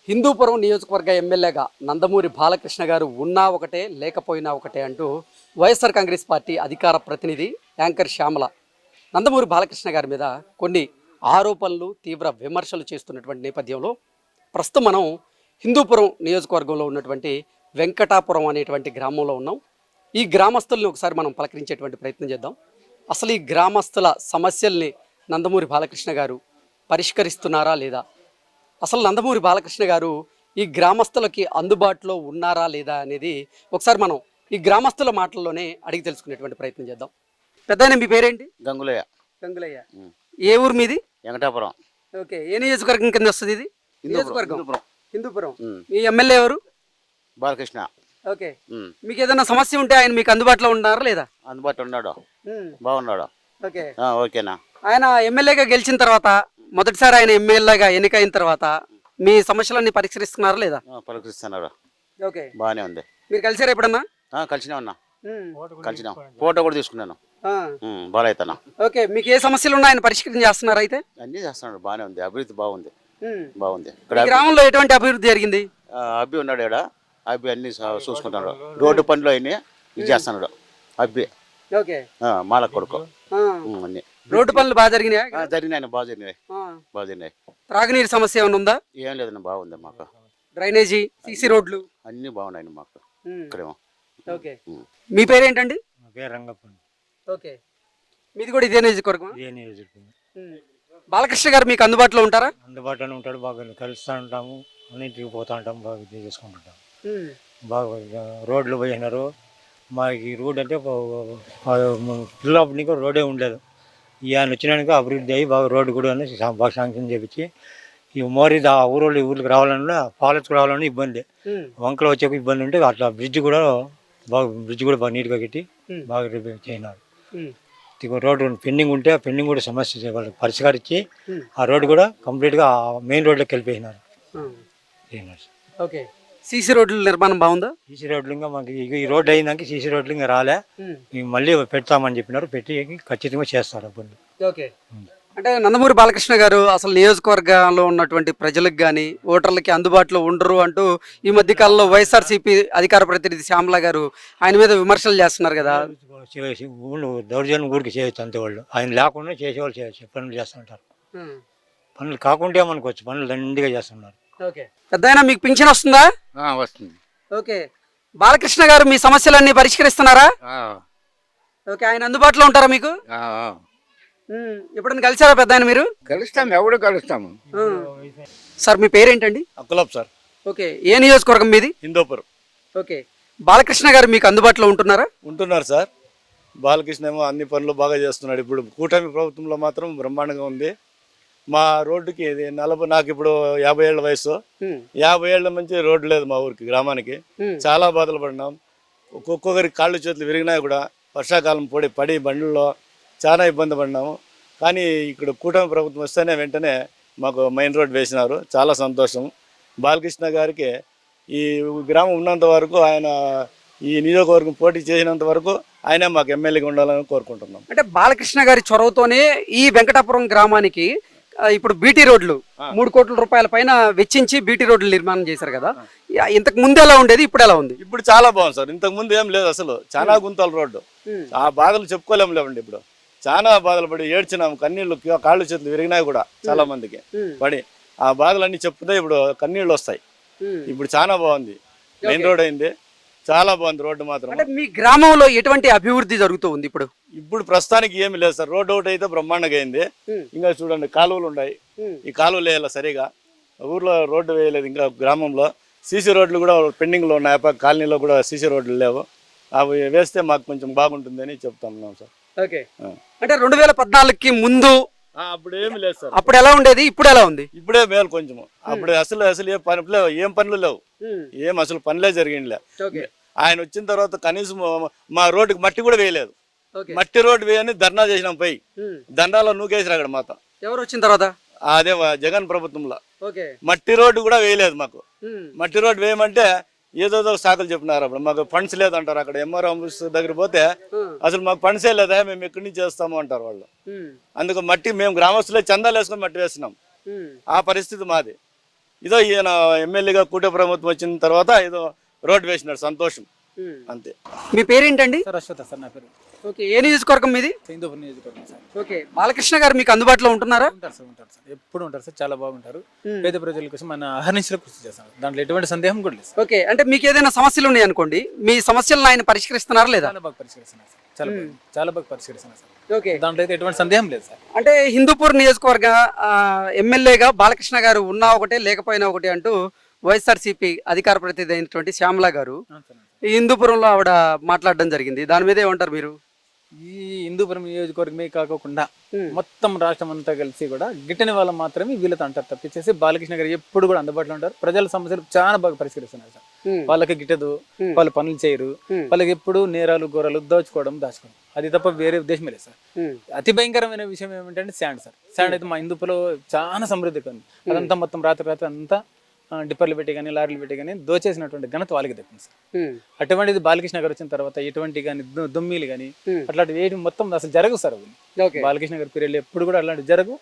హిందూపురం నియోజకవర్గ ఎమ్మెల్యేగా నందమూరి బాలకృష్ణ గారు ఉన్నా ఒకటే లేకపోయినా ఒకటే అంటూ వైఎస్ఆర్ కాంగ్రెస్ పార్టీ అధికార ప్రతినిధి యాంకర్ శ్యామల నందమూరి బాలకృష్ణ గారి మీద కొన్ని ఆరోపణలు తీవ్ర విమర్శలు చేస్తున్నటువంటి నేపథ్యంలో ప్రస్తుతం మనం హిందూపురం నియోజకవర్గంలో ఉన్నటువంటి వెంకటాపురం అనేటువంటి గ్రామంలో ఉన్నాం. ఈ గ్రామస్తుల్ని ఒకసారి మనం పలకరించేటువంటి ప్రయత్నం చేద్దాం. అసలు ఈ గ్రామస్తుల సమస్యల్ని నందమూరి బాలకృష్ణ గారు పరిష్కరిస్తున్నారా లేదా, అసలు నందమూరి బాలకృష్ణ గారు ఈ గ్రామస్తులకి అందుబాటులో ఉన్నారా లేదా అనేది ఒకసారి మనం ఈ గ్రామస్తుల మాటల్లోనే అడిగి తెలుసుకునేటువంటి ప్రయత్నం చేద్దాం. పెద్దాయన మీ పేరేంటి? గంగులయ్య. గంగులయ్య. ఏ ఊరు మీది? వెంకటాపురం. ఓకే, ఏ నియోజకవర్గం కింద వస్తుంది ఇది? నియోజకవర్గం హిందూపురం. మీ ఎమ్మెల్యే ఎవరు? బాలకృష్ణ. ఓకే, మీకు ఏదైనా సమస్య ఉంటే ఆయన మీకు అందుబాటులో ఉన్నారా లేదా? అందుబాటులో ఉన్నాడు, బాగున్నాడు. ఓకే, ఓకేనా. ఆయన ఎమ్మెల్యేగా గెలిచిన తర్వాత మొదటిసారి ఆయన ఎమ్మెల్యేగా ఎన్నికైన తర్వాత మీ సమస్యలన్నీ పరిష్కరిస్తున్నారా లేదా? పరిష్కరిస్తున్నారు. ఓకే, బాగానే ఉంది. మీరు కలిసారా ఎప్పుడన్నా? కలిసినా ఉన్నా, కలిసినాం, ఫోటో కూడా తీసుకున్నాను. బాగా అవుతానా. ఓకే, మీకు ఏ సమస్యలు ఉన్నా ఆయన పరిష్కరణ చేస్తున్నారు? అయితే అన్నీ చేస్తున్నాడు, బాగానే ఉంది. అభివృద్ధి బాగుంది, బాగుంది. ఇక్కడ గ్రామంలో ఎటువంటి అభివృద్ధి జరిగింది? అబ్బి ఉన్నాడు ఇక్కడ, అబ్బి అన్ని చూసుకుంటున్నాడు. రోడ్డు పనులు అయినా ఇది చేస్తున్నాడు అబ్బి. ఓకే, మాల కొడుకు అన్ని రోడ్డు పనులు బాగా జరిగినాయి? జరిగినాయి, బాగా జరిగినాయి, బాగా జరిగినాయి. త్రాగునీరు సమస్య ఏమైనా ఉందా? ఏం లేదన్న, బాగుంది మాకు. డ్రైనేజీ, సీసీ రోడ్లు అన్ని బాగున్నాయి మాకు ఇక్కడేమో. ఓకే, మీ పేరేంటండి? రంగప్ప. ఓకే, మీది కూడా ఇదే నియోజకవర్గం? ఇదే నియోజకవర్గం. బాలకృష్ణ గారు మీకు అందుబాటులో ఉంటారా? అందుబాటులోనే ఉంటాడు, బాగా కలుస్తూ ఉంటాము, అన్నింటికి పోతూ ఉంటాము, బాగా ఇది చేసుకుంటుంటాం. బాగా రోడ్లు పోయినారు. మాకు ఈ రోడ్ అంటే పిల్లప్పటి నుంచి రోడ్డే ఉండలేదు. ఈయన వచ్చినాక అభివృద్ధి అయ్యి బాగా రోడ్డు కూడా బాగా శాంక్షన్ చేపించి ఈ మోరీ ఊరోళ్ళు ఊరికి రావాలన్నా పాలెత్తుకు రావాలన్నా ఇబ్బంది, వంకలు వచ్చే ఇబ్బంది ఉంటే అట్లా బ్రిడ్జ్ కూడా బాగా నీట్గా కట్టి బాగా రిపేర్ చేయన్నారు. రోడ్డు పెండింగ్ ఉంటే ఆ పెండింగ్ కూడా సమస్య వాళ్ళకి పరిష్కరించి ఆ రోడ్డు కూడా కంప్లీట్గా మెయిన్ రోడ్లోకి వెళ్ళిపోయినారు. ఓకే, సీసీ రోడ్ల నిర్మాణం బాగుందా? సీసీ రోడ్లు ఇంకా మాకు ఈ రోడ్డు అయినాక సీసీ రోడ్లు ఇంకా రాలే, మళ్ళీ పెడతామని చెప్పినారు, పెట్టి ఖచ్చితంగా చేస్తారు అప్పుడు. ఓకే, అంటే నందమూరి బాలకృష్ణ గారు అసలు నియోజకవర్గంలో ఉన్నటువంటి ప్రజలకు కానీ ఓటర్లకి అందుబాటులో ఉండరు అంటూ ఈ మధ్య కాలంలో వైఎస్ఆర్సీపీ అధికార ప్రతినిధి శ్యామల గారు ఆయన మీద విమర్శలు చేస్తున్నారు కదా. దౌర్జన్యం ఊరికి చేయొచ్చు అంతే, వాళ్ళు ఆయన లేకుండా చేసేవాళ్ళు చేయొచ్చు, పనులు చేస్తుంటారు. పనులు కాకుంటే మనకొచ్చు, పనులు దండిగా చేస్తున్నారు. ఓకే, పెద్దయినా మీకు పింఛన్ వస్తుందా? వస్తుంది. ఓకే, బాలకృష్ణ గారు మీ సమస్యలన్నీ పరిష్కరిస్తున్నారా? ఓకే, ఆయన అందుబాటులో ఉంటారా మీకు? ఎప్పుడైనా కలిసారా పెద్ద ఆయన మీరు? కలుస్తాం, ఎవడు కలుస్తాము. సార్ మీ పేరేంటండి? అక్కులాబ్ సార్. ఓకే, ఏ నియోజకవర్గం మీది? హిందూపురం. ఓకే, బాలకృష్ణ గారు మీకు అందుబాటులో ఉంటున్నారా? ఉంటున్నారు సార్. బాలకృష్ణ ఏమో అన్ని పనులు బాగా చేస్తున్నాడు. ఇప్పుడు కూటమి ప్రభుత్వంలో మాత్రం బ్రహ్మాండంగా ఉంది. మా రోడ్డుకి ఇది నాకు ఇప్పుడు 50 ఏళ్ల వయసు, 50 ఏళ్ల నుంచి రోడ్డు లేదు మా ఊరికి, గ్రామానికి. చాలా బాధలు పడినాం. ఒక్కొక్కరికి కాళ్ళు చేతులు విరిగినా కూడా వర్షాకాలం పడి బండ్లలో చాలా ఇబ్బంది పడినాము. కానీ ఇక్కడ కూటమి ప్రభుత్వం వస్తేనే వెంటనే మాకు మెయిన్ రోడ్ వేసినారు, చాలా సంతోషం. బాలకృష్ణ గారికి ఈ గ్రామం ఉన్నంత వరకు, ఆయన ఈ నియోజకవర్గం పోటీ చేసినంత వరకు ఆయనే మాకు ఎమ్మెల్యేగా ఉండాలని కోరుకుంటున్నాం. అంటే బాలకృష్ణ గారి చొరవతోనే ఈ వెంకటాపురం గ్రామానికి ఇప్పుడు బీటీ రోడ్లు 3 కోట్ల రూపాయల పైన వెచ్చించి బీటీ రోడ్లు నిర్మాణం చేశారు కదా. ఇంతకు ముందు ఎలా ఉండేది, ఇప్పుడు ఎలా ఉంది? ఇప్పుడు చాలా బాగుంది సార్. ఇంతకు ముందు ఏం లేదు అసలు, చాలా గుంతల రోడ్డు. ఆ బాధలు చెప్పుకోలేము లేవండి. ఇప్పుడు చాలా బాధలు పడి ఏడ్చినాము, కన్నీళ్ళు, కాళ్ళు చేతులు విరిగినాయి కూడా చాలా మందికి పడి. ఆ బాధలన్నీ చెప్తే ఇప్పుడు కన్నీళ్ళు వస్తాయి. ఇప్పుడు చాలా బాగుంది, మెయిన్ రోడ్ అయింది, చాలా బాగుంది రోడ్డు మాత్రం. అంటే మీ గ్రామంలో ఎటువంటి అభివృద్ధి జరుగుతూ ఉంది ఇప్పుడు? ఇప్పుడు ప్రస్తుతానికి ఏమి లేదు సార్. రోడ్డు ఒకటి అయితే బ్రహ్మాండంగా అయింది. ఇంకా చూడండి, కాలువలు ఉన్నాయి, ఈ కాలువలు వేయాలి సరిగా. ఊర్లో రోడ్డు వేయలేదు ఇంకా. గ్రామంలో సీసీ రోడ్లు కూడా పెండింగ్ లో ఉన్నాయి, కాలనీలో కూడా సీసీ రోడ్లు లేవు. అవి వేస్తే మాకు కొంచెం బాగుంటుంది అని చెప్తాం సార్. ఓకే, అంటే 2014కి ముందు అప్పుడు ఏమి లేదు సార్. అప్పుడు ఎలా ఉండేది, ఇప్పుడు ఎలా ఉంది? ఇప్పుడే మేలు కొంచెం. అప్పుడు అసలు ఏం పనులు లేవు, ఏం అసలు పనులే జరిగిందిలే. ఆయన వచ్చిన తర్వాత కనీసం మా రోడ్డుకి మట్టి కూడా వేయలేదు. మట్టి రోడ్డు వేయని ధర్నా చేసినాం, పోయి దండాలో నూకేసిరా అక్కడ మాత. ఎవరు వచ్చిన తర్వాత? అదే జగన్ ప్రభుత్వంలో మట్టి రోడ్డు కూడా వేయలేదు మాకు. మట్టి రోడ్డు వేయమంటే ఏదో సాకులు చెప్పినారు. అప్పుడు మాకు ఫండ్స్ లేదంటారు. అక్కడ ఎంఆర్ ఆఫీస్ దగ్గర పోతే అసలు మాకు ఫండ్సే లేదా, మేము ఎక్కడి నుంచి చేస్తాము అంటారు వాళ్ళు. అందుకు మట్టి మేము గ్రామస్తులే చందాలు వేసుకొని మట్టి వేస్తున్నాం. ఆ పరిస్థితి మాది. ఇదో ఈయన ఎమ్మెల్యేగా కూటమి ప్రభుత్వం వచ్చిన తర్వాత ఏదో రోడ్డు వేసినాడు, సంతోషం అంతే. మీ పేరేంటండి? సార్ అశ్వత సార్ నా పేరు. ఓకే, ఏ నియోజకవర్గం మీది? హిందూపురం నియోజకవర్గం సార్. ఓకే, బాలకృష్ణ గారు మీకు అందుబాటులో ఉంటున్నారా? ఉంటారు సార్ ఎప్పుడు ఉంటారు సార్, చాలా బాగుంటారు. పేద ప్రజల కోసం మన అహర్నిశలో కృషి చేస్తారు, దాంట్లో ఎటువంటి సందేహం కూడా లేదు సార్. ఓకే, అంటే మీకు ఏదైనా సమస్యలు ఉన్నాయి అనుకోండి, మీ సమస్యలను ఆయన పరిష్కరిస్తున్నారా లేదా? చాలా బాగా పరిష్కరిస్తున్నారు సార్, చాలా బాగా పరిష్కరిస్తున్నారు సార్. ఓకే, దాంట్లో అయితే ఎటువంటి సందేహం లేదు సార్. అంటే హిందూపూర్ నియోజకవర్గ ఎమ్మెల్యేగా బాలకృష్ణ గారు ఉన్నా ఒకటే లేకపోయినా ఒకటి అంటూ వైఎస్ఆర్సీపీ అధికార ప్రతినిధి అయినటువంటి శ్యామల గారు ఈ హిందూపురంలో ఆవిడ మాట్లాడడం జరిగింది. దాని మీద ఏమంటారు మీరు? ఈ హిందూపురం నియోజకవర్గమే కాకుండా మొత్తం రాష్ట్రం అంతా కలిసి కూడా గిట్టని వాళ్ళు మాత్రమే వీళ్ళతో అంటారు తప్పించేసి బాలకృష్ణ గారు ఎప్పుడు కూడా అందుబాటులో ఉంటారు. ప్రజల సమస్యలు చాలా బాగా పరిష్కరిస్తున్నారు సార్. వాళ్ళకి గిట్టదు, వాళ్ళు పనులు చేయరు, వాళ్ళకి ఎప్పుడు నేరాలు ఘోరాలు దాచుకోవడం, అది తప్ప వేరే ఉద్దేశమే లేదు సార్. అతి భయంకరమైన విషయం ఏమిటంటే శాండ్ సార్. శాండ్ అయితే మా హిందూపులో చాలా సమృద్ధి ఉంది. అదంతా మొత్తం రాత్రి అంతా డిప్పర్లు పెట్టి కానీ లారీలు పెట్టి కానీ దోచేసినటువంటి ఘనత వాళ్ళకి దక్కింది సార్. అటువంటిది బాలకృష్ణ గారు వచ్చిన తర్వాత ఎటువంటి కానీ దుమ్మిలు కానీ అట్లాంటివి ఏది మొత్తం అసలు జరగవు సార్. అవి బాలకృష్ణ గారి పీరియడ్ ఎప్పుడు కూడా అలాంటివి జరగవు,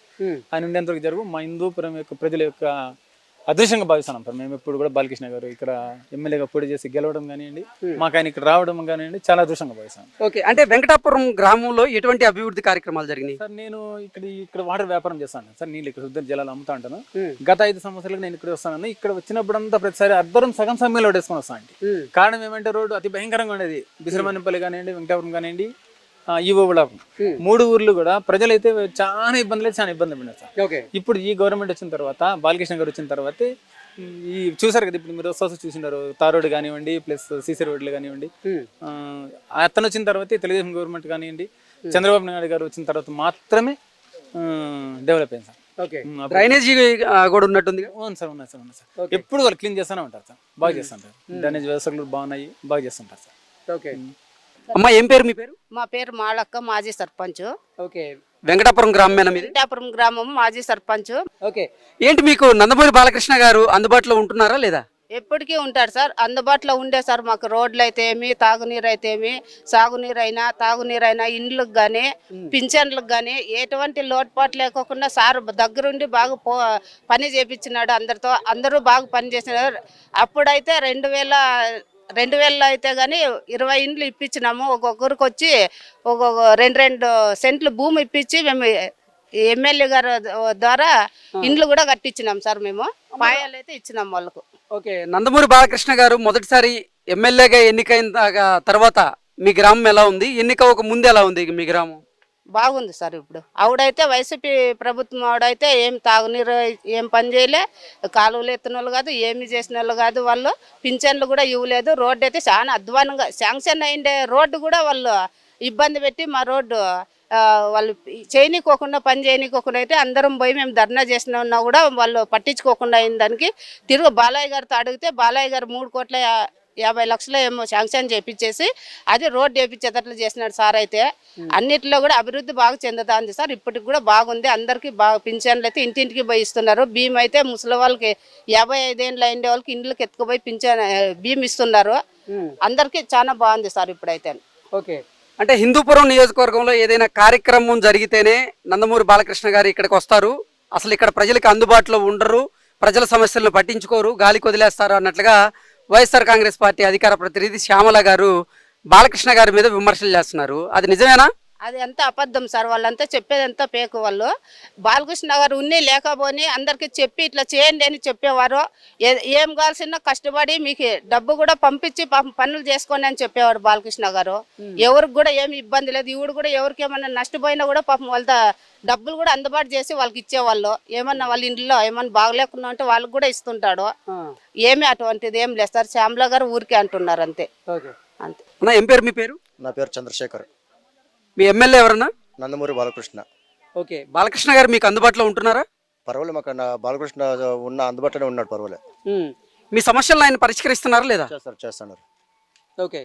ఆయన ఉండేంతవరకు జరగవు. మా హిందూపురం యొక్క ప్రజల యొక్క అదృష్టంగా భావిస్తున్నాం సార్. మేము ఎప్పుడు కూడా బాలకృష్ణ గారు ఇక్కడ ఎమ్మెల్యేగా పోటీ చేసి గెలవడం కానివ్వండి, మాకు ఆయన ఇక్కడ రావడం కానివ్వండి, చాలా అదృష్టంగా భావిస్తాం. ఓకే, అంటే వెంకటాపురం గ్రామంలో ఎటువంటి అభివృద్ధి కార్యక్రమాలు జరిగినాయి సార్? నేను ఇక్కడ వాటర్ వ్యాపారం చేస్తాను సార్, నీళ్ళు ఇక్కడ శుద్ధ జలాలు అమ్ముతా ఉంటాను. గత 5 సంవత్సరాలకు నేను ఇక్కడ వస్తాను. ఇక్కడ వచ్చినప్పుడంతా ప్రతిసారి అర్ధరం సగం సమయంలో వేసుకొని వస్తాను. కారణం ఏమంటే రోడ్డు అతి భయంకరంగా ఉండేది. బిశ్రమన్నపల్లి కానివ్వండి, వెంకటాపురం కానివ్వండి, ఈవోబులాపురం 3 ఊర్లు కూడా ప్రజలైతే చాలా ఇబ్బంది పడినారు సార్. ఇప్పుడు ఈ గవర్నమెంట్ వచ్చిన తర్వాత, బాలకృష్ణ గారు వచ్చిన తర్వాత ఈ చూసారు కదా, ఇప్పుడు మీరు వస్తూ చూసినారు తార్ రోడ్డు కానివ్వండి, ప్లస్ సీసీ రోడ్లు కానివ్వండి. అతను వచ్చిన తర్వాత తెలుగుదేశం గవర్నమెంట్ కానివ్వండి, చంద్రబాబు నాయుడు గారు వచ్చిన తర్వాత మాత్రమే డెవలప్ అయింది సార్. డ్రైనేజీ కూడా ఉన్నట్టుంది. అవును సార్, ఉన్నాయి సార్. ఎప్పుడు వాళ్ళు క్లీన్ చేస్తూనే ఉంటారు సార్, బాగా చేస్తుంటారు. డ్రైనేజ్ వ్యవస్థలు బాగున్నాయి, బాగా చేస్తుంటారు సార్. ఓకే అమ్మా, ఏం పేరు మీ పేరు? మా పేరు మాళక్క, మాజీ సర్పంచ్. ఓకే, వెంకటాపురం గ్రామమేనా మీది? వెంకటాపురం గ్రామం, మాజీ సర్పంచ్. ఓకే, ఏంటి మీకు నందమూరి బాలకృష్ణ గారు అందుబాటులో ఉంటున్నారా లేదా? ఎప్పటికీ ఉంటారు సార్, అందుబాటులో ఉండే సార్. మాకు రోడ్లు అయితే ఏమి, తాగునీరు అయితే ఏమి, తాగునీరైనా ఇండ్లకు కానీ పింఛన్లకు కానీ ఎటువంటి లోటుపాటు లేకోకుండా సార్ దగ్గరుండి బాగా పని చేపించినాడు. అందరూ బాగా పని చేసినారు. అప్పుడైతే 2000 అయితే కానీ 20 ఇండ్లు ఇప్పించినాము. ఒక్కొక్కరికి వచ్చి ఒక్కొక్క 2 సెంట్లు భూమి ఇప్పించి మేము ఎమ్మెల్యే గారు ద్వారా ఇండ్లు కూడా కట్టించినాం సార్. మేము పాయాలు అయితే ఇచ్చినాం వాళ్ళకు. ఓకే, నందమూరి బాలకృష్ణ గారు మొదటిసారి ఎమ్మెల్యేగా ఎన్నికైన తర్వాత మీ గ్రామం ఎలా ఉంది? ఎన్నిక ముందు ఎలా ఉంది మీ గ్రామం? బాగుంది సార్. ఇప్పుడు ఆవిడైతే వైసీపీ ప్రభుత్వం ఆవిడైతే ఏం తాగునీరు ఏం పని చేయలే, కాలువలు ఎత్తిన వాళ్ళు కాదు, ఏమి చేసిన వాళ్ళు కాదు. వాళ్ళు పింఛన్లు కూడా ఇవ్వలేదు. రోడ్డు అయితే చాలా అధ్వానంగా శాంక్షన్ అయిండే రోడ్డు కూడా వాళ్ళు ఇబ్బంది పెట్టి మా రోడ్డు వాళ్ళు పని చేయనీకోకుండా అయితే అందరం పోయి మేము ధర్నా చేసినా కూడా వాళ్ళు పట్టించుకోకుండా అయిన దానికి తిరుగు బాలయ్య గారితో అడిగితే బాలయ్య గారు 3,50,00,000 ఏమో శాంక్షన్ చేపించేసి అది రోడ్డు వేపించేటట్లు చేసినాడు సార్. అయితే అన్నిటిలో కూడా అభివృద్ధి బాగా చెందుతుంది సార్. ఇప్పటికి కూడా బాగుంది. అందరికీ బాగా పింఛన్లు అయితే ఇంటింటికి పోయి ఇస్తున్నారు. భీమ్ అయితే ముసలి వాళ్ళకి 55 ఏళ్ళు అయిన వాళ్ళకి ఇండ్లకి ఎత్తుకుపోయి భీమ్ ఇస్తున్నారు. అందరికీ చాలా బాగుంది సార్ ఇప్పుడైతే. ఓకే, అంటే హిందూపురం నియోజకవర్గంలో ఏదైనా కార్యక్రమం జరిగితేనే నందమూరి బాలకృష్ణ గారు ఇక్కడికి వస్తారు, అసలు ఇక్కడ ప్రజలకు అందుబాటులో ఉండరు, ప్రజల సమస్యలను పట్టించుకోరు, గాలికి వదిలేస్తారు అన్నట్లుగా వైఎస్ఆర్ కాంగ్రెస్ పార్టీ అధికార ప్రతినిధి శ్యామల గారు బాలకృష్ణ గారి మీద విమర్శలు చేస్తున్నారు. అది నిజమేనా? అది అంతా అబద్ధం సార్. వాళ్ళంతా చెప్పేదంతా పేకు. వాళ్ళు బాలకృష్ణ గారు లేకపోని అందరికి చెప్పి ఇట్లా చేయండి అని చెప్పేవారు. ఏం కావాల్సిన కష్టపడి మీకు డబ్బు కూడా పంపించి పనులు చేసుకోండి అని చెప్పేవారు బాలకృష్ణ గారు. ఎవరికి కూడా ఏమి ఇబ్బంది లేదు. ఇవుడు కూడా ఎవరికి ఏమన్నా నష్టపోయినా కూడా పాపం వాళ్ళ డబ్బులు కూడా అందుబాటు చేసి వాళ్ళకి ఇచ్చేవాళ్ళు. ఏమన్నా వాళ్ళ ఇంట్లో ఏమన్నా బాగలేకుండా ఉంటే వాళ్ళకి కూడా ఇస్తుంటాడు. ఏమి అటువంటిది ఏం లేదు సార్. శ్యామల గారు ఊరికే అంటున్నారు అంతే. అంతే. ఏం పేరు మీ పేరు? నా పేరు చంద్రశేఖర్. మీ ఎమ్మెల్యే ఎవరన్నా? నందమూరి బాలకృష్ణ. ఓకే, బాలకృష్ణ గారు మీకు అందుబాటులో ఉంటున్నారా? పర్వాలేదు, మాకు బాలకృష్ణ అందుబాటులోనే ఉన్నాడు. పర్వాలేదు. మీ సమస్యలను ఆయన పరిష్కరిస్తున్నారా లేదా? చేస్తున్నారు. ఓకే,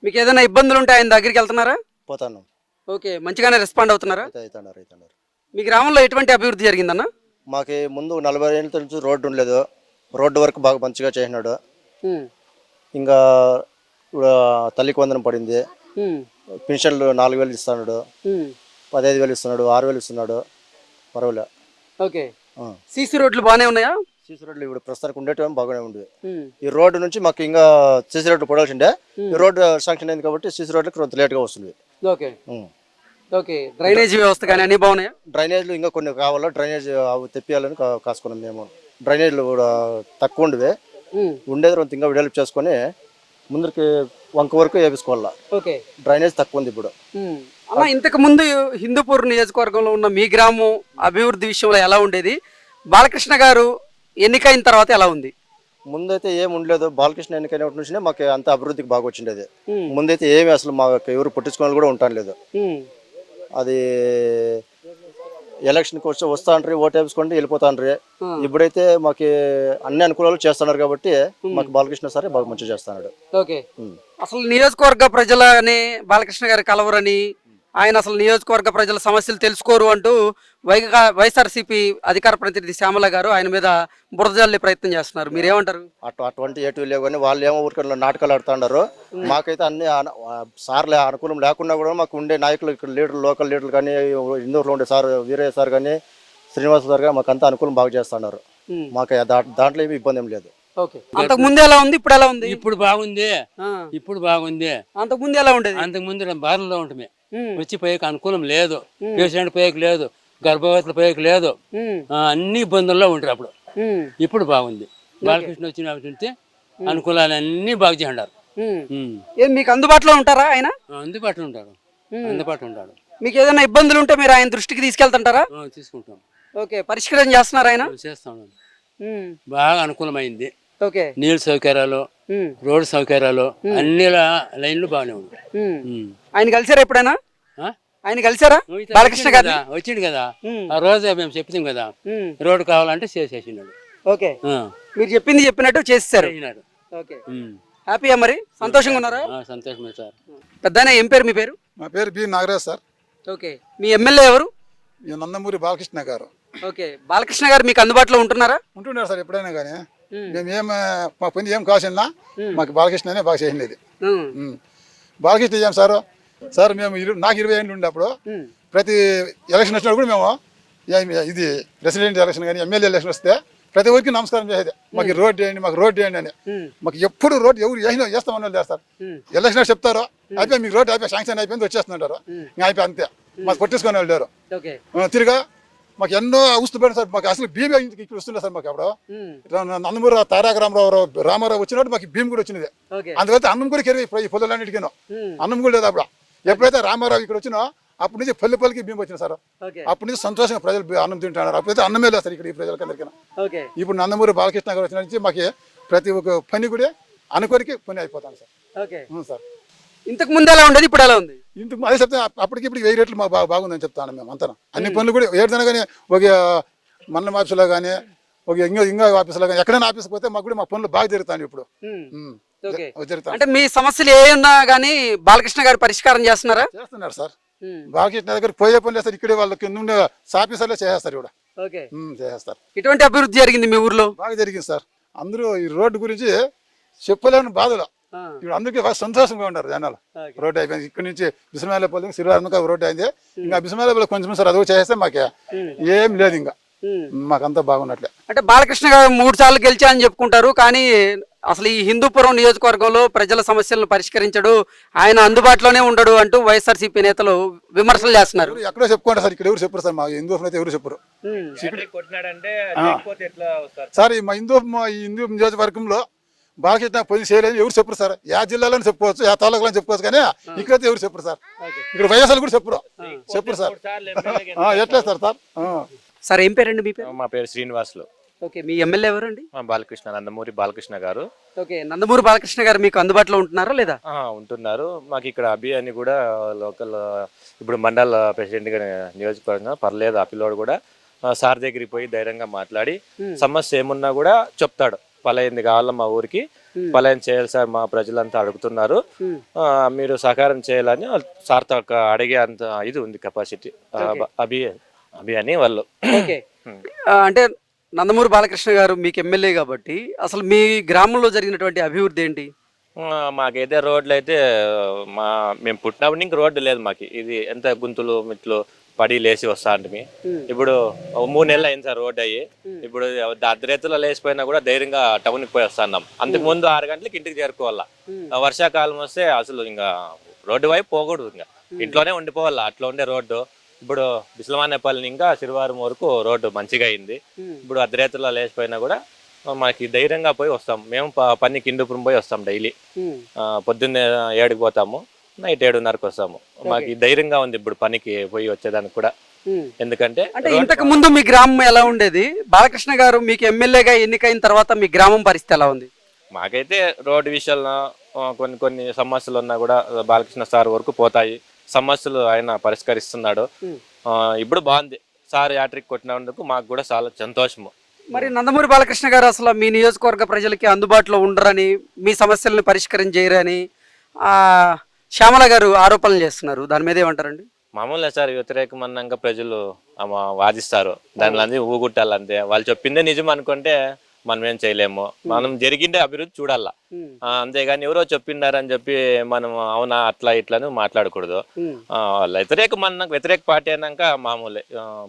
మీకు ఏదైనా ఇబ్బందులు ఉంటే ఆయన దగ్గరికి వెళ్తున్నారా? పోతాను. ఓకే, మంచిగానే రెస్పాండ్ అవుతున్నారా? అవుతున్నారు. మీ గ్రామంలో ఎటువంటి అభివృద్ధి జరిగిందన్న? మాకు ముందు 40 ఏళ్ళ నుంచి రోడ్డు ఉండలేదు. రోడ్డు వరకు బాగా మంచిగా చేసినాడు. ఇంకా ఇప్పుడు తల్లికి వందనం పడింది. పెన్షన్లు 4,000 ఇస్తున్నాడు, 15,000 ఇస్తున్నాడు, 6,000 ఇస్తున్నాడు. పర్వాలే. ఓకే, సీసీ రోడ్లు బాగానే ఉన్నాయా? సీసీ రోడ్లు ఇప్పుడు ప్రస్తుతానికి ఉండేటివి బాగానే ఉండేవి. ఈ రోడ్డు నుంచి మాకు ఇంకా సీసీ రోడ్డు పడాల్సిందే. ఈ రోడ్డు శాంక్షన్ అయింది కాబట్టి సీసీ రోడ్లకు కొంత లేట్గా వస్తుంది. Okay okay. డ్రైనేజీ వ్యవస్థ కానీ అన్ని బాగున్నాయా? డ్రైనేజ్లు ఇంకా కొన్ని కావాలా, డ్రైనేజ్ అవి తెప్పియాలని కాసుకున్నాం మేము. డ్రైనేజ్లు కూడా తక్కువ ఉండేవి, ఉండేది కొంత ఇంకా డెవలప్ చేసుకొని ముందరికి వంక వరకు వేపించుకోవాలా. ఓకే. డ్రైనేజ్ తక్కువ ఉంది ఇప్పుడు. అన్న, ఇంతకు ముందు హిందూపూర్ నియోజకవర్గంలో ఉన్న మీ గ్రామం అభివృద్ధి విషయంలో ఎలా ఉండేది? బాలకృష్ణ గారు ఎన్నికైన తర్వాత ఎలా ఉంది? ముందైతే ఏం ఉండలేదు. బాలకృష్ణ ఎన్నికైన నుంచి మాకు అంత అభివృద్ధికి బాగా వచ్చిండేది. ముందైతే ఏమి అసలు మాకు ఎవరు పట్టించుకోవాలి కూడా ఉంటాను లేదు. అది ఎలక్షన్కి వస్తాండ్రి, ఓటు వేసుకోండి వెళ్ళిపోతాండ్రి. ఇప్పుడైతే మాకు అన్ని అనుకూలాలు చేస్తున్నారు కాబట్టి మాకు బాలకృష్ణ సరే బాగా మంచిగా చేస్తున్నాడు. ఓకే. అసలు నియోజకవర్గ ప్రజలని బాలకృష్ణ గారు కలవరని, ఆయన అసలు నియోజకవర్గ ప్రజల సమస్యలు తెలుసుకోరు అంటూ వైఎస్ఆర్సీపీ అధికార ప్రతినిధి శ్యామల గారు ఆయన మీద బురద జల్లే ప్రయత్నం చేస్తున్నారు. మీరేమంటారు? అటువంటి ఏటివి లేవు కానీ వాళ్ళు ఏమో ఊరికే నాటకాలు ఆడుతున్నారు. మాకైతే అన్ని సార్లు అనుకూలం లేకున్నా కూడా మాకు ఉండే నాయకులు ఇక్కడ లీడర్లు, లోకల్ లీడర్లు కానీ, ఇందూరులో ఉండే సార్ వీరయ్య సార్ కానీ, శ్రీనివాస సార్ కానీ మాకు అంతా అనుకూలం బాగా చేస్తున్నారు. మాకు దాంట్లో ఏమి ఇబ్బంది ఏం లేదు. అంతకు ముందు ఎలా ఉంది, ఇప్పుడు ఎలా ఉంది? ఇప్పుడు బాగుంది. ఇప్పుడు బాగుంది. అంతకు ముందు ఎలా ఉండేది? అంతకు ముందు బాధల్లో ఉంటుంది. వచ్చి పోయేకి అనుకూలం లేదు, పేషెంట్ పోయేకి లేదు, గర్భవతుల పోయేకి లేదు, అన్ని ఇబ్బందుల్లో ఉంటారు అప్పుడు. ఇప్పుడు బాగుంది. బాలకృష్ణ వచ్చిన అనుకూలాలు అన్ని బాగా చేయండారు. మీకు అందుబాటులో ఉంటారా ఆయన? అందుబాటులో ఉంటారు. అందుబాటులో ఉంటాడు. మీకు ఏదైనా ఇబ్బందులు ఉంటే మీరు ఆయన దృష్టికి తీసుకెళ్తుంటారా? తీసుకుంటాం. ఓకే. పరిష్కారం చేస్తున్నారు ఆయన? చేస్తాం. బాగా అనుకూలమైంది. ఓకే. నీళ్ళ సౌకర్యాలు, రోడ్డు సౌకర్యాలు, అన్ని లైన్లు బాగానే ఉన్నాయి. ఆయన కలిసారా ఎప్పుడైనా? ఆయన కలిసారా బాలకృష్ణ గారు? వచ్చిండు కదా ఆ రోజు మేము చెప్తాం కదా, రోడ్డు కావాలంటే చేసేసినాడు. ఓకే. మీరు చెప్పింది చెప్పినట్టు చేసేసారు. ఓకే. హ్యాపీయా? మరి సంతోషంగా ఉన్నారా? సంతోషమే సార్. పెద్దాయన ఏం పేరు? మీ పేరు? మా పేరు బి నాగరాజ్ సార్. ఓకే. మీ ఎమ్మెల్యే ఎవరు? నందమూరి బాలకృష్ణ గారు. ఓకే. బాలకృష్ణ గారు మీకు అందుబాటులో ఉంటున్నారా? ఉంటున్నారు సార్ ఎప్పుడైనా కానీ. మేము మా పని ఏం కావాల్సిందా మాకు బాలకృష్ణనే బాగా చేసింది. బాలకృష్ణ ఏం సార్ సార్ మేము నాకు 20 ఏళ్ళు ఉండే అప్పుడు ప్రతి ఎలక్షన్ వచ్చినప్పుడు కూడా మేము ఇది ప్రెసిడెంట్ ఎలక్షన్ కానీ ఎమ్మెల్యే ఎలక్షన్ వస్తే ప్రతి ఒక్కరికి నమస్కారం చేసేది. మాకు రోడ్ వేయండి, మాకు రోడ్ వేయండి అని. మాకు ఎప్పుడు రోడ్ ఎవరు చేస్తామని వాళ్ళు చేస్తారు. ఎలక్షన్ చెప్తారు అయిపోయి మీకు రోడ్ అయిపోయి శాంక్షన్ అయిపోయింది వచ్చేస్తుంటారు, ఇంకా అయిపోయి అంతే. మాకు పట్టించుకొని వెళ్ళారు. తిరిగా మాకు ఎన్నో అవస్థలు పడిన సార్. మాకు అసలు భీమ్ ఇక్కడ వస్తుండే సార్. మాకు అప్పుడు నందమూరి తారక రామారావు వచ్చినట్టు మాకు భీమ్ కూడా వచ్చినది. అందువల్ల అన్నం కూడా కెరిగి ఈ పొలాలన్నిటికీను అన్నం కూడా లేదు అప్పుడు. ఎప్పుడైతే రామారావు ఇక్కడ వచ్చినా అప్పటి నుంచి పల్లెకి భీమ్ వచ్చింది సార్. అప్పటి నుంచి సంతోషంగా ప్రజలు అన్నం తింటున్నారు. అప్పుడైతే అన్నమే లేదు సార్ ఇక్కడ ఈ ప్రజలకందరికీ. ఇప్పుడు నందమూరి బాలకృష్ణ గారు వచ్చిన నుంచి మాకు ప్రతి ఒక్క పని కూడా అనుకోరికి పని అయిపోతాను సార్. సార్ ఇంతకు ముందు ఎలా ఉండేది, ఇప్పుడు ఎలా ఉంది? ఇంతకు అదే చెప్తాను. అప్పటికి ఇప్పుడు 1000 రెట్లు మాకు బాగుందని చెప్తాను మేము అంతా. అన్ని పనులు కూడా ఏదైనా కానీ ఒక మండలం ఆఫీసులో కానీ ఒక ఇంకా ఆఫీసులో కానీ ఎక్కడైనా ఆఫీస్కి పోతే మాకు కూడా మా పనులు బాగా జరుగుతాయి ఇప్పుడు. అంటే మీ సమస్యలు ఏమన్నా కానీ బాలకృష్ణ గారు పరిష్కారం చేస్తున్నారా? చేస్తున్నారు సార్. బాలకృష్ణ దగ్గర పోయే పనులు చేస్తారు. ఇక్కడే వాళ్ళకి నుండి ఆఫీసర్లే చేస్తారు కూడా చేస్తారు. ఇటువంటి అభివృద్ధి జరిగింది మీ ఊర్లో? బాగా జరిగింది సార్. అందరూ ఈ రోడ్డు గురించి చెప్పలేని బాధలు. ఇప్పుడు అందుకే సంతోషంగా ఉన్నారు జనాలు. రోడ్డు అయిపోయింది. ఇక్కడ నుంచి బిస్మేలపల్లి శ్రీరాముగా రోడ్డు అయింది. ఇంకా బిస్మేలపల్లి కొంచెం సార్ అది చేస్తే మాకే ఏం లేదు, ఇంకా మాకంతా బాగున్నట్లే. అంటే బాలకృష్ణ గారు 3 సార్లు గెలిచా అని చెప్పుకుంటారు, కానీ అసలు ఈ హిందూపురం నియోజకవర్గంలో ప్రజల సమస్యలను పరిష్కరించడు, ఆయన అందుబాటులోనే ఉండడు అంటూ వైఎస్ఆర్సీపీ నేతలు విమర్శలు చేస్తున్నారు. ఎక్కడో చెప్పుకోండి సార్, ఇక్కడ ఎవరు చెప్పరు సార్. మా హిందూ అయితే ఎవరు చెప్పరు సార్. మా హిందూ నియోజకవర్గంలో బాలకృష్ణ పని చేయలేని ఎవరు చెప్పరు సార్. యా జిల్లాలో చెప్పుకోవచ్చు, యా తాలూకాలో చెప్పుకోవచ్చు, కానీ ఇక్కడైతే ఎవరు చెప్పరు సార్. ఇక్కడ వైఎస్ఆర్ కూడా చెప్పరు సార్. ఎట్లా సార్? సార్ ఏం పేరండి మీ పేరు? మా పేరు శ్రీనివాసులు. ఓకే. మీ ఎమ్మెల్యే ఎవరండి? బాలకృష్ణ, నందమూరి బాలకృష్ణ గారు. ఓకే. నందమూరి బాలకృష్ణ గారు మీకు అందుబాటులో ఉంటున్నారా లేదా? ఉంటున్నారు. మాకు ఇక్కడ అభి అని కూడా లోకల్ ఇప్పుడు మండల ప్రెసిడెంట్ గా నియోజకవర్గం పర్లేదు. ఆ పిల్లోడు కూడా సార్ దగ్గరికి పోయి ధైర్యంగా మాట్లాడి సమస్య ఏమున్నా కూడా చెప్తాడు. పలాయింది కావాలా మా ఊరికి, పలాయం చేయాలి సార్, మా ప్రజలంతా అడుగుతున్నారు, మీరు సహకారం చేయాలని సార్తో అడిగే అంత ఇది ఉంది కెపాసిటీ. అభి అని వాళ్ళు. ఓకే. అంటే నందమూరి బాలకృష్ణ గారు మీకు ఎమ్మెల్యే కాబట్టి అసలు మీ గ్రామంలో జరిగినటువంటి అభివృద్ధి ఏంటి? మాకైతే రోడ్లు అయితే మేము పుట్టినప్పుడు ఇంక రోడ్డు లేదు మాకు. ఇది ఎంత గుంతులు మిట్లు పడి లేచి వస్తా అంటే ఇప్పుడు 3 నెలలు అయింది సార్ రోడ్ అయ్యి. ఇప్పుడు అర్ధరేతుల్లో లేచిపోయినా కూడా ధైర్యంగా టౌన్కి పోయి వస్తున్నాం. అంతకు ముందు 6 గంటలకు ఇంటికి చేరుకోవాలా. వర్షాకాలం వస్తే అసలు ఇంకా రోడ్డు వైపు పోకూడదు, ఇంకా ఇంట్లోనే ఉండిపోవాలా, అట్లా ఉండే రోడ్డు. ఇప్పుడు బిస్లమానేపల్లి ఇంకా శిరువారం వరకు రోడ్డు మంచిగా అయింది. ఇప్పుడు అర్ధరేతుల్లో లేచిపోయినా కూడా మనకి ధైర్యంగా పోయి వస్తాం. మేము పనికి హిందూపురం పోయి వస్తాం డైలీ. పొద్దున్నే 7కి పోతాము, నైట్ 7:30కి వస్తాము. మాకు ధైర్యంగా ఉంది ఇప్పుడు పనికి పోయి వచ్చేదానికి కూడా. ఎందుకంటే అంటే ఇంతకు ముందు మీ గ్రామం ఎలా ఉండేది? బాలకృష్ణ గారు మీకు ఎమ్మెల్యేగా ఎన్నికైన తర్వాత మీ గ్రామం పరిస్థితి ఎలా ఉంది? మాకైతే రోడ్డు విషయాల్లో కొన్ని సమస్యలు ఉన్నా కూడా బాలకృష్ణ సార్ వరకు పోతాయి. సమస్యలు ఆయన పరిష్కరిస్తున్నాడు. ఇప్పుడు బాగుంది. సార్ యాట్రిక్ కొట్టినందుకు మాకు కూడా చాలా సంతోషము. మరి నందమూరి బాలకృష్ణ గారు అసలు మీ నియోజకవర్గ ప్రజలకి అందుబాటులో ఉండరని, మీ సమస్యలను పరిష్కరించేయరని శ్యామల గారు ఆరోపణలు చేస్తున్నారు. దాని మీద ఏమంటారండి? మామూలుగా సార్, వ్యతిరేకం అన్నాక ప్రజలు వాదిస్తారు. దానిలో అన్ని ఊగుట్టాలంతే. వాళ్ళు చెప్పిందే నిజం అనుకుంటే మనం ఏం చేయలేము. మనం జరిగిండే అభివృద్ధి చూడాలా, అంతేగాని ఎవరో చెప్పిండారని చెప్పి మనం అవునా అట్లా ఇట్లా మాట్లాడకూడదు. వ్యతిరేక పార్టీ అన్నాక మామూలే,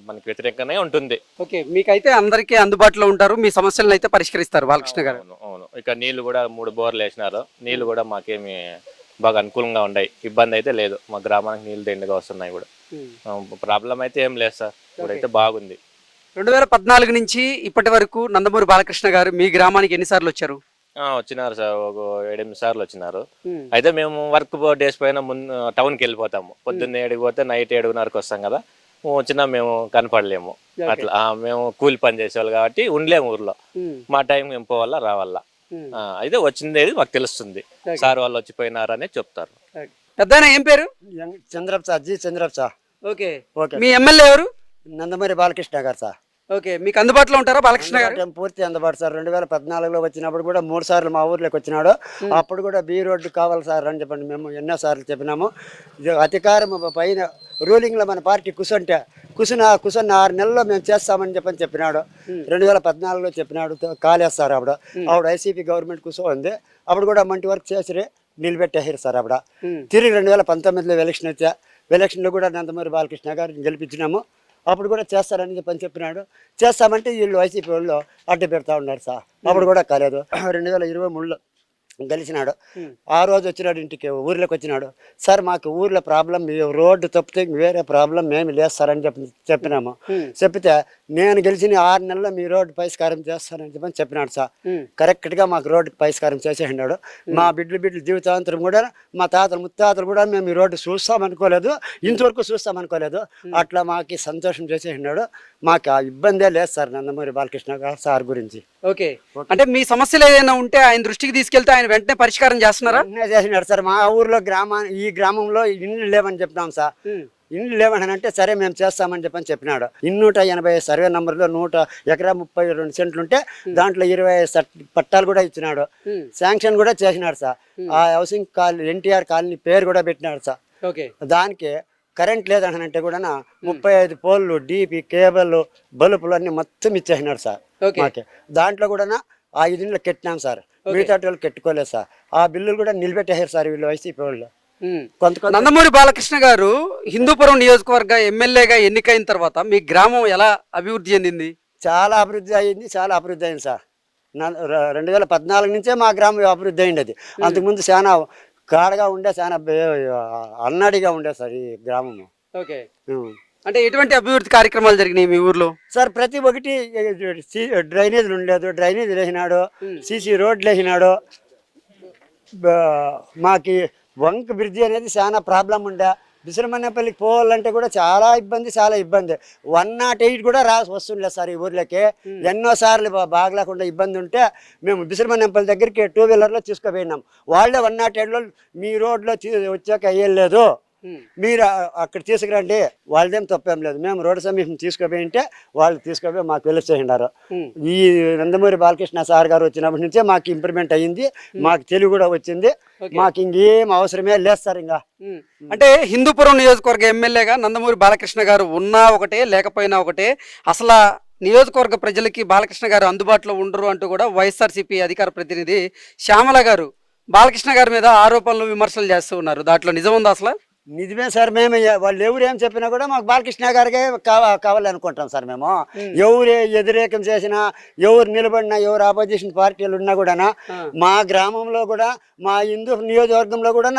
మనకి వ్యతిరేకంగానే ఉంటుంది. ఓకే, మీకైతే అందరికీ అందుబాటులో ఉంటారు, మీ సమస్యలను అయితే పరిష్కరిస్తారు బాలకృష్ణ గారు. అవును. ఇక నీళ్లు కూడా 3 బోర్లు వేసినారు. నీళ్లు కూడా మాకేమి బాగా అనుకూలంగా ఉన్నాయి. ఇబ్బంది అయితే లేదు. మా గ్రామానికి నీళ్లు దండిగా వస్తున్నాయి కూడా. ప్రాబ్లం అయితే ఏం లేదు సార్, ఇప్పుడైతే బాగుంది. 2014 నుంచి ఇప్పటి వరకు నందమూరి బాలకృష్ణ గారు మీ గ్రామానికి ఎన్నిసార్లు వచ్చారు? వచ్చినారు సార్, ఒక 7-8 సార్లు వచ్చినారు. అయితే మేము వర్క్ డేస్ పైన టౌన్కి వెళ్ళిపోతాము. పొద్దున్న 7కి పోతే నైట్ 7:30కి వస్తాం కదా. వచ్చినా మేము కనపడలేము. అట్లా మేము కూలి పని చేసేవాళ్ళు కాబట్టి ఉండలేము ఊర్లో. మా టైం మేము పోవాలా రావాలా. అయితే వచ్చింది మాకు తెలుస్తుంది. సార్ వాళ్ళు వచ్చిపోయినారనే చెప్తారు. పెద్దయినా ఏం పేరు? చంద్రప్సా చంద్రప్సా. ఓకే, మీ ఎమ్మెల్యే ఎవరు? నందమూరి బాలకృష్ణ గారు సార్. ఓకే, మీకు అందుబాటులో ఉంటారా బాలకృష్ణ గారు? పూర్తి అందుబాటు సార్. 2014లో వచ్చినప్పుడు కూడా 3 సార్లు మా ఊర్లోకి వచ్చినాడు. అప్పుడు కూడా బీ రోడ్డు కావాలి సార్ అని చెప్పండి మేము ఎన్నో సార్లు చెప్పినాము. అధికారం పైన రూలింగ్లో మన పార్టీ కూర్చున్న 6 నెలల్లో మేము చేస్తామని చెప్పినాడు. 2014లో చెప్పినాడు కాలేస్తారు. అప్పుడు ఐసీపీ గవర్నమెంట్ కూర్చోంది. అప్పుడు కూడా మంచి వర్క్ చేసి నిలబెట్టేసారు సార్. తిరిగి 2019లో ఎలక్షన్ వచ్చా. ఎలక్షన్లో కూడా నందమూరి బాలకృష్ణ గారు గెలిపించినాము. అప్పుడు కూడా చేస్తారని చెప్పినాడు. చేస్తామంటే వీళ్ళు వైసీపీ వాళ్ళు అడ్డు పెడతా ఉన్నారు సార్. అప్పుడు కూడా కాలేదు. 2023లో గెలిచినాడు. ఆ రోజు వచ్చినాడు ఇంటికి, ఊర్లోకి వచ్చినాడు. సార్ మాకు ఊర్లో ప్రాబ్లం రోడ్డు తప్పితే వేరే ప్రాబ్లం మేము లేదు సార్ అని చెప్పినాము. చెప్పితే నేను గెలిచిన 6 నెలల్లో మీ రోడ్డు పరిష్కారం చేస్తానని చెప్పినాడు సార్. కరెక్ట్గా మాకు రోడ్డుకి పరిష్కారం చేసేసినాడు. మా బిడ్డలు జీవితాంతరం కూడా మా తాతలు ముత్తాతలు కూడా మేము ఈ రోడ్డు చూస్తామనుకోలేదు, ఇంతవరకు చూస్తామనుకోలేదు. అట్లా మాకు సంతోషం చేసేసినాడు. మాకు ఆ ఇబ్బందే లేదు సార్ నందమూరి బాలకృష్ణ గారు సార్ గురించి. ఓకే, అంటే మీ సమస్యలు ఏదైనా ఉంటే ఆయన దృష్టికి తీసుకెళ్తే ఆయన వెంటనే పరిష్కారం చేస్తున్నారా? చేసినాడు సార్. మా ఊర్లో ఈ గ్రామంలో ఇండ్లు లేవని చెప్తాం సార్. ఇండ్లు లేవని అంటే సరే మేము చేస్తామని చెప్పినాడు. 280 సర్వే నంబర్లో 100 ఎకరా 32 సెంట్లు ఉంటే దాంట్లో 20 పట్టాలు కూడా ఇచ్చినాడు. శాంక్షన్ కూడా చేసినాడు సార్. ఆ హౌసింగ్ కాలనీ ఎన్టీఆర్ కాలనీ పేరు కూడా పెట్టినాడు సార్. ఓకే, దానికి కరెంట్ లేదనంటే కూడా 35 పోల్లు, డీపీ కేబుల్, బల్బులు అన్ని మొత్తం ఇచ్చేసినాడు సార్. మాకే దాంట్లో కూడా 5 ఇండ్లు కట్టినాం సార్. మిగతా వాళ్ళు కట్టుకోలేదు సార్. ఆ బిల్లులు కూడా నిలబెట్టేశారు సార్ వీళ్ళు వైసీపీ వాళ్ళు. నందమూరి బాలకృష్ణ గారు హిందూపురం నియోజకవర్గ ఎమ్మెల్యేగా ఎన్నికైన తర్వాత మీ గ్రామం ఎలా అభివృద్ధి చెందింది? చాలా అభివృద్ధి అయింది సార్. 2014 నుంచే మా గ్రామం అభివృద్ధి అయింది. అంతకుముందు చాలా కాడగా ఉండే, చాలా అన్నాడిగా ఉండే సార్ ఈ గ్రామము. ఓకే, అంటే ఎటువంటి అభివృద్ధి కార్యక్రమాలు జరిగినాయి మీ ఊర్లో? సార్ ప్రతి ఒక్కటి డ్రైనేజీలు ఉండలేదు, డ్రైనేజీలు వేసినాడు. సీసీ రోడ్లు వేసినాడు. మాకి వంక బ్రిడ్జి అనేది చాలా ప్రాబ్లం ఉండే. బిసరమనేపల్లికి పోవాలంటే కూడా చాలా ఇబ్బంది. 108 కూడా వస్తుండే సార్ ఈ ఊర్లోకి. ఎన్నోసార్లు బాగలేకుండా ఇబ్బంది ఉంటే మేము బిసరమనేపల్లి దగ్గరికి 2 వీలర్లో తీసుకుపోయినాం. వాళ్ళే 108లో మీ రోడ్లో వచ్చాక అయ్యలేదు, మీరు అక్కడ తీసుకురండి, వాళ్ళదేం తప్పేం లేదు, మేము రోడ్డు సమీపం తీసుకుపోయింటే వాళ్ళు తీసుకుపోయి మాకు వెళ్ళొచ్చేసినారు. ఈ నందమూరి బాలకృష్ణ సార్ గారు వచ్చినప్పటి నుంచే మాకు ఇంప్రూవ్మెంట్ అయ్యింది. మాకు తెలుగు కూడా వచ్చింది. మాకు ఇంకేం అవసరమే లేదు సార్. ఇంకా అంటే హిందూపురం నియోజకవర్గ ఎమ్మెల్యేగా నందమూరి బాలకృష్ణ గారు ఉన్నా ఒకటే లేకపోయినా ఒకటే, అసలు నియోజకవర్గ ప్రజలకి బాలకృష్ణ గారు అందుబాటులో ఉండరు అంటూ కూడా వైఎస్ఆర్సీపీ అధికార ప్రతినిధి శ్యామల గారు బాలకృష్ణ గారి మీద ఆరోపణలు, విమర్శలు చేస్తూ ఉన్నారు. దాంట్లో నిజం ఉందా అసలు? నిజమే సార్. మేము వాళ్ళు ఎవరు ఏం చెప్పినా కూడా మాకు బాలకృష్ణ గారికే కావాలనుకుంటాం సార్. మేము ఎవరు వ్యతిరేకం చేసినా, ఎవరు నిలబడినా, ఎవరు ఆపోజిషన్ పార్టీలు ఉన్నా కూడా మా గ్రామంలో కూడా, మా హిందూ నియోజకవర్గంలో కూడా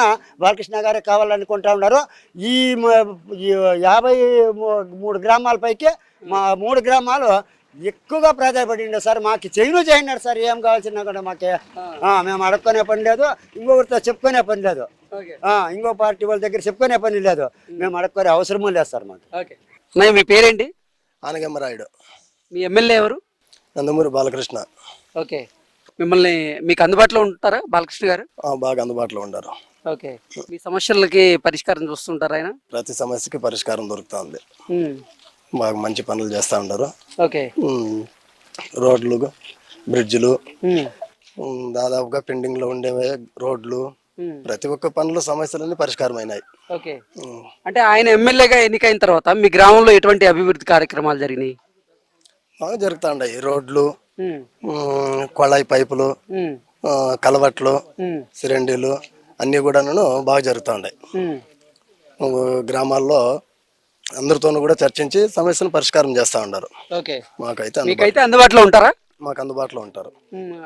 బాలకృష్ణ గారే కావాలనుకుంటా ఉన్నారు. ఈ 53 గ్రామాల పైకి మా 3 గ్రామాలు ఎక్కువగా ప్రాధాన్యపడిండే సార్. మాకు చేయనాడు సార్. ఏం కావాల్సినా కూడా మాకే మేము అడుక్కునే పని లేదు, ఇంకొకరితో చెప్పుకునే పని లేదు, ఇంకో పార్టీ వాళ్ళ దగ్గర చెప్పుకునే పని లేదు, మేము అడుక్కునే అవసరమూ లేదు సార్ మాకు. మీ పేరేంటి? ఆనగమ్మరాయుడు. మీ ఎమ్మెల్యే ఎవరు? నందమూరి బాలకృష్ణ. ఓకే. మీకు అందుబాటులో ఉంటారా బాలకృష్ణ గారు? బాగా అందుబాటులో ఉన్నారు. ఓకే. మీ సమస్యలకి పరిష్కారం చూస్తుంటారా ఆయన? ప్రతి సమస్యకి పరిష్కారం దొరుకుతా ఉంది. బాగా మంచి పనులు చేస్తూ ఉంటారు. ఓకే. రోడ్లు, బ్రిడ్జ్లు, దాదాపుగా పెండింగ్ లో ఉండేవే రోడ్లు, ప్రతి ఒక్క పనులు సమస్యలన్నీ పరిష్కారమైనాయి. ఓకే. అంటే ఆయన ఎమ్మెల్యేగా ఎన్నికైన తర్వాత మీ గ్రామంలో ఎటువంటి అభివృద్ధి కార్యక్రమాలు జరిగినాయి? బాగా జరుగుతూ ఉన్నాయి. రోడ్లు, కొళాయి పైపులు, కలవట్లు, సిలిండర్లు అన్నీ కూడాను బాగా జరుగుతూ ఉన్నాయి. గ్రామాల్లో అందరితోనూ కూడా చర్చించి సమస్యను పరిష్కారం చేస్తూ ఉన్నారు. మీకైతే అందుబాటులో ఉంటారా? మాకు అందుబాటులో ఉంటారు.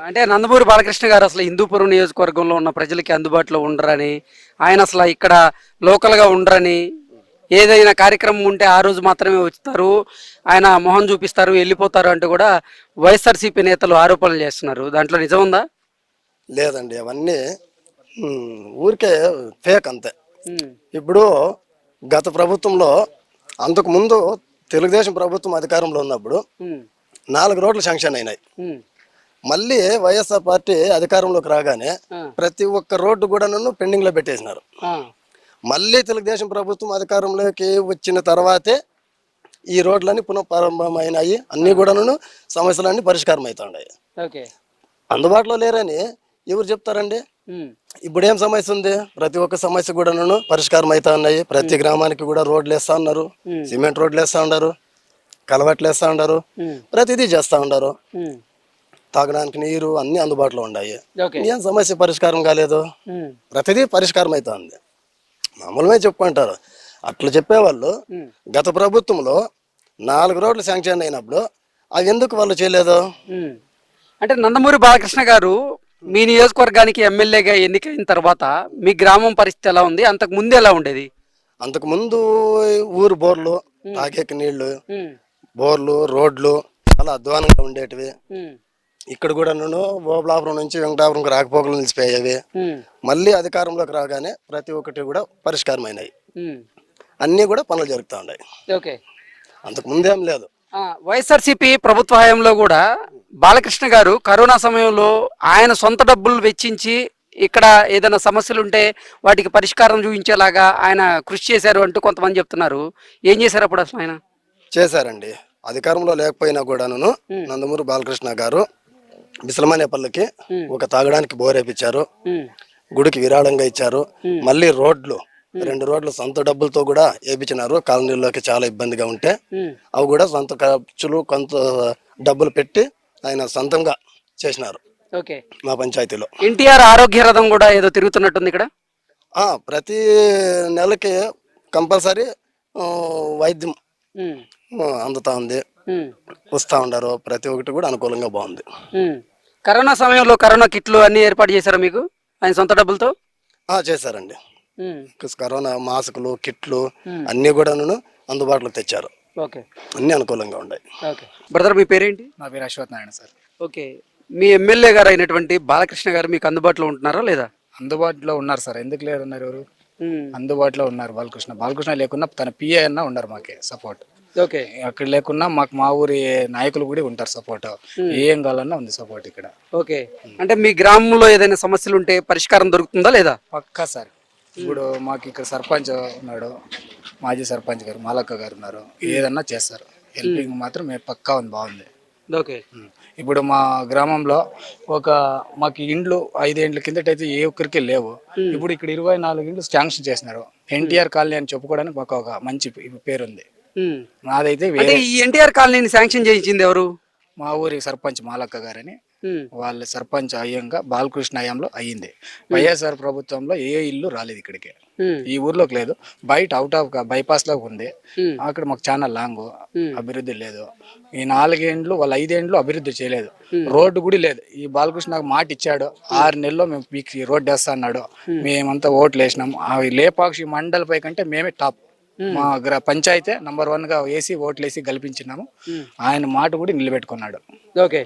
అంటే నందమూరి బాలకృష్ణ గారు అసలు హిందూపురం నియోజకవర్గంలో ఉన్న ప్రజలకి అందుబాటులో ఉండరని, ఆయన అసలు ఇక్కడ లోకల్గా ఉండరని, ఏదైనా కార్యక్రమం ఉంటే ఆ రోజు మాత్రమే వచ్చుతారు, ఆయన మొహం చూపిస్తారు, వెళ్ళిపోతారు అంటూ కూడా వైఎస్ఆర్సీపీ నేతలు ఆరోపణలు చేస్తున్నారు. దాంట్లో నిజం ఉందా? లేదండి, అవన్నీ ఊరికే ఫేక్ అంతే. ఇప్పుడు గత ప్రభుత్వంలో, అంతకు ముందు తెలుగుదేశం ప్రభుత్వం అధికారంలో ఉన్నప్పుడు 4 రోడ్లు శాంక్షన్ అయినాయి. మళ్ళీ వైఎస్ఆర్ పార్టీ అధికారంలోకి రాగానే ప్రతి ఒక్క రోడ్డు కూడా పెండింగ్ లో పెట్టేసినారు. మళ్ళీ తెలుగుదేశం ప్రభుత్వం అధికారంలోకి వచ్చిన తర్వాతే ఈ రోడ్లన్నీ పునఃప్రారంభమైనాయి. అన్ని కూడా సమస్యలన్నీ పరిష్కారం అవుతున్నాయి. అందుబాటులో లేరని ఎవరు చెప్తారండి? ఇప్పుడు ఏం సమస్య ఉంది? ప్రతి ఒక్క సమస్య కూడా పరిష్కారం అవుతా ఉన్నాయి. ప్రతి గ్రామానికి కూడా రోడ్లు వేస్తా ఉన్నారు, సిమెంట్ రోడ్లు వేస్తా ఉన్నారు, కలవట్లు వేస్తా ఉన్నారు, ప్రతిదీ చేస్తా ఉన్నారు. తాగడానికి నీరు అన్ని అందుబాటులో ఉన్నాయి. ఏం సమస్య పరిష్కారం కాలేదు? ప్రతిదీ పరిష్కారం అవుతా ఉంది. మామూలుగా చెప్పుకుంటారు. అట్లా చెప్పేవాళ్ళు గత ప్రభుత్వంలో 4 రోడ్లు శాంక్షన్ అయినప్పుడు అవి ఎందుకు వాళ్ళు చేయలేదు? అంటే నందమూరి బాలకృష్ణ గారు మీ నియోజకవర్గానికి ఎమ్మెల్యేగా ఎన్నికైన తర్వాత మీ గ్రామం పరిస్థితి ఎలా ఉంది? అంతకు ముందు ఎలా ఉండేది? అంతకు ముందు ఊరు బోర్లు, తాగేకి నీళ్లు, బోర్లు, రోడ్లు చాలా అధ్వానంగా ఉండేటివి. ఇక్కడ కూడా ఓబలాపురం నుంచి వెంకటాపురంకి రాకపోకలు నిలిచిపోయేవి. మళ్ళీ అధికారంలోకి రాగానే ప్రతి ఒక్కటి కూడా పరిష్కారం అయినాయి. అన్నీ కూడా పనులు జరుగుతూ ఉన్నాయి. అంతకు ముందేం లేదు. వైఎస్ఆర్సీపీ ప్రభుత్వ హయాంలో కూడా బాలకృష్ణ గారు కరోనా సమయంలో ఆయన సొంత డబ్బులు వెచ్చించి ఇక్కడ ఏదైనా సమస్యలు ఉంటే వాటికి పరిష్కారం చూపించేలాగా ఆయన కృషి చేశారు అంటూ కొంతమంది చెప్తున్నారు. ఏం చేశారు అప్పుడు అసలు ఆయన? చేశారండి. అధికారంలో లేకపోయినా కూడాను నందమూరి బాలకృష్ణ గారు బిసలమానేపల్లికి ఒక తాగడానికి బోరేపించారు, గుడికి విరాళంగా ఇచ్చారు. మళ్ళీ రోడ్లు 2 రోడ్లు సొంత డబ్బులతో కూడా వేయించినారు. కాలనీలోకి చాలా ఇబ్బందిగా ఉంటే అవి కూడా సొంత ఖర్చులు కొంత డబ్బులు పెట్టి ఆయన సొంతంగా చేసినారు. మా పంచాయతీలో ఎన్టీఆర్ ఆరోగ్య రథం కూడా ఏదో తిరుగుతున్నట్టుంది ఇక్కడ. ప్రతి నెలకి కంపల్సరీ వైద్యం అందుతా ఉంది, వస్తూ ఉండరు. ప్రతి ఒక్కటి కూడా అనుకూలంగా బాగుంది. కరోనా సమయంలో కరోనా కిట్లు అన్ని ఏర్పాటు చేశారా మీకు ఆయన సొంత డబ్బులతో? చేశారండి. కరోనా మాస్కులు, కిట్లు అన్ని కూడా అందుబాటులో తెచ్చారు. అన్ని అనుకూలంగా ఉన్నాయి. బ్రదర్, మీ పేరేంటి? నా పేరు అశ్వత్ నారాయణ సార్. ఓకే. మీ ఎమ్మెల్యే గారు అయినటువంటి బాలకృష్ణ గారు మీకు అందుబాటులో ఉంటున్నారా లేదా? అందుబాటులో ఉన్నారు సార్. ఎందుకు లేరు అన్నారు? ఎవరు అందుబాటులో ఉన్నారు? బాలకృష్ణ లేకున్నా తన పిఏ అన్న ఉన్నారు మాకే సపోర్ట్. అక్కడ లేకున్నా మాకు మా ఊరి నాయకులు కూడా ఉంటారు సపోర్ట్. ఏం కావాలన్నా ఉంది సపోర్ట్ ఇక్కడ. ఓకే. అంటే మీ గ్రామంలో ఏదైనా సమస్యలు ఉంటే పరిష్కారం దొరుకుతుందా లేదా? పక్కా సార్. ఇప్పుడు మాకు ఇక్కడ సర్పంచ్ ఉన్నాడు, మాజీ సర్పంచ్ గారు మాలక్క గారు ఉన్నారు. ఏదన్నా చేస్తారు. హెల్పింగ్ మాత్రం పక్కా ఉంది, బాగుంది. ఇప్పుడు మా గ్రామంలో మాకు ఇండ్లు 5 ఏళ్ల కిందటైతే ఏ ఒక్కరికి లేవు. ఇప్పుడు ఇక్కడ 24 ఇండ్లు శాంక్షన్ చేసినారు. ఎన్టీఆర్ కాలనీ అని చెప్పుకోవడానికి మాకు ఒక మంచి పేరుంది. నాదైతే ఈ ఎన్టీఆర్ కాలనీని శాంక్షన్ చేయించింది ఎవరు? మా ఊరి సర్పంచ్ మాలక్క గారని. వాళ్ళ సర్పంచ్ అయ్యంగా బాలకృష్ణ హయాంలో అయ్యింది. వైఎస్ఆర్ ప్రభుత్వంలో ఏ ఇల్లు రాలేదు ఇక్కడికి. ఈ ఊర్లోకి లేదు, బయట అవుట్ ఆఫ్ బైపాస్ లో ఉంది. అక్కడ మాకు చాలా లాంగ్, అభివృద్ధి లేదు. ఈ 4 ఏండ్లు వాళ్ళ 5 ఏండ్లు అభివృద్ధి చేయలేదు. రోడ్డు కూడా లేదు. ఈ బాలకృష్ణ నాకు మాట ఇచ్చాడు, 6 నెలల్లో మేము మీకు ఈ రోడ్డు వేస్తా అన్నాడు. మేమంతా ఓట్లు వేసినాం. ఆ లేపాక్షి మండల్ పై కంటే మేమే టాప్. మా పంచాయతీ నంబర్ 1 గా వేసి ఓట్లు వేసి గెలిపించినాము. ఆయన మాట కూడా నిలబెట్టుకున్నాడు. ఓకే,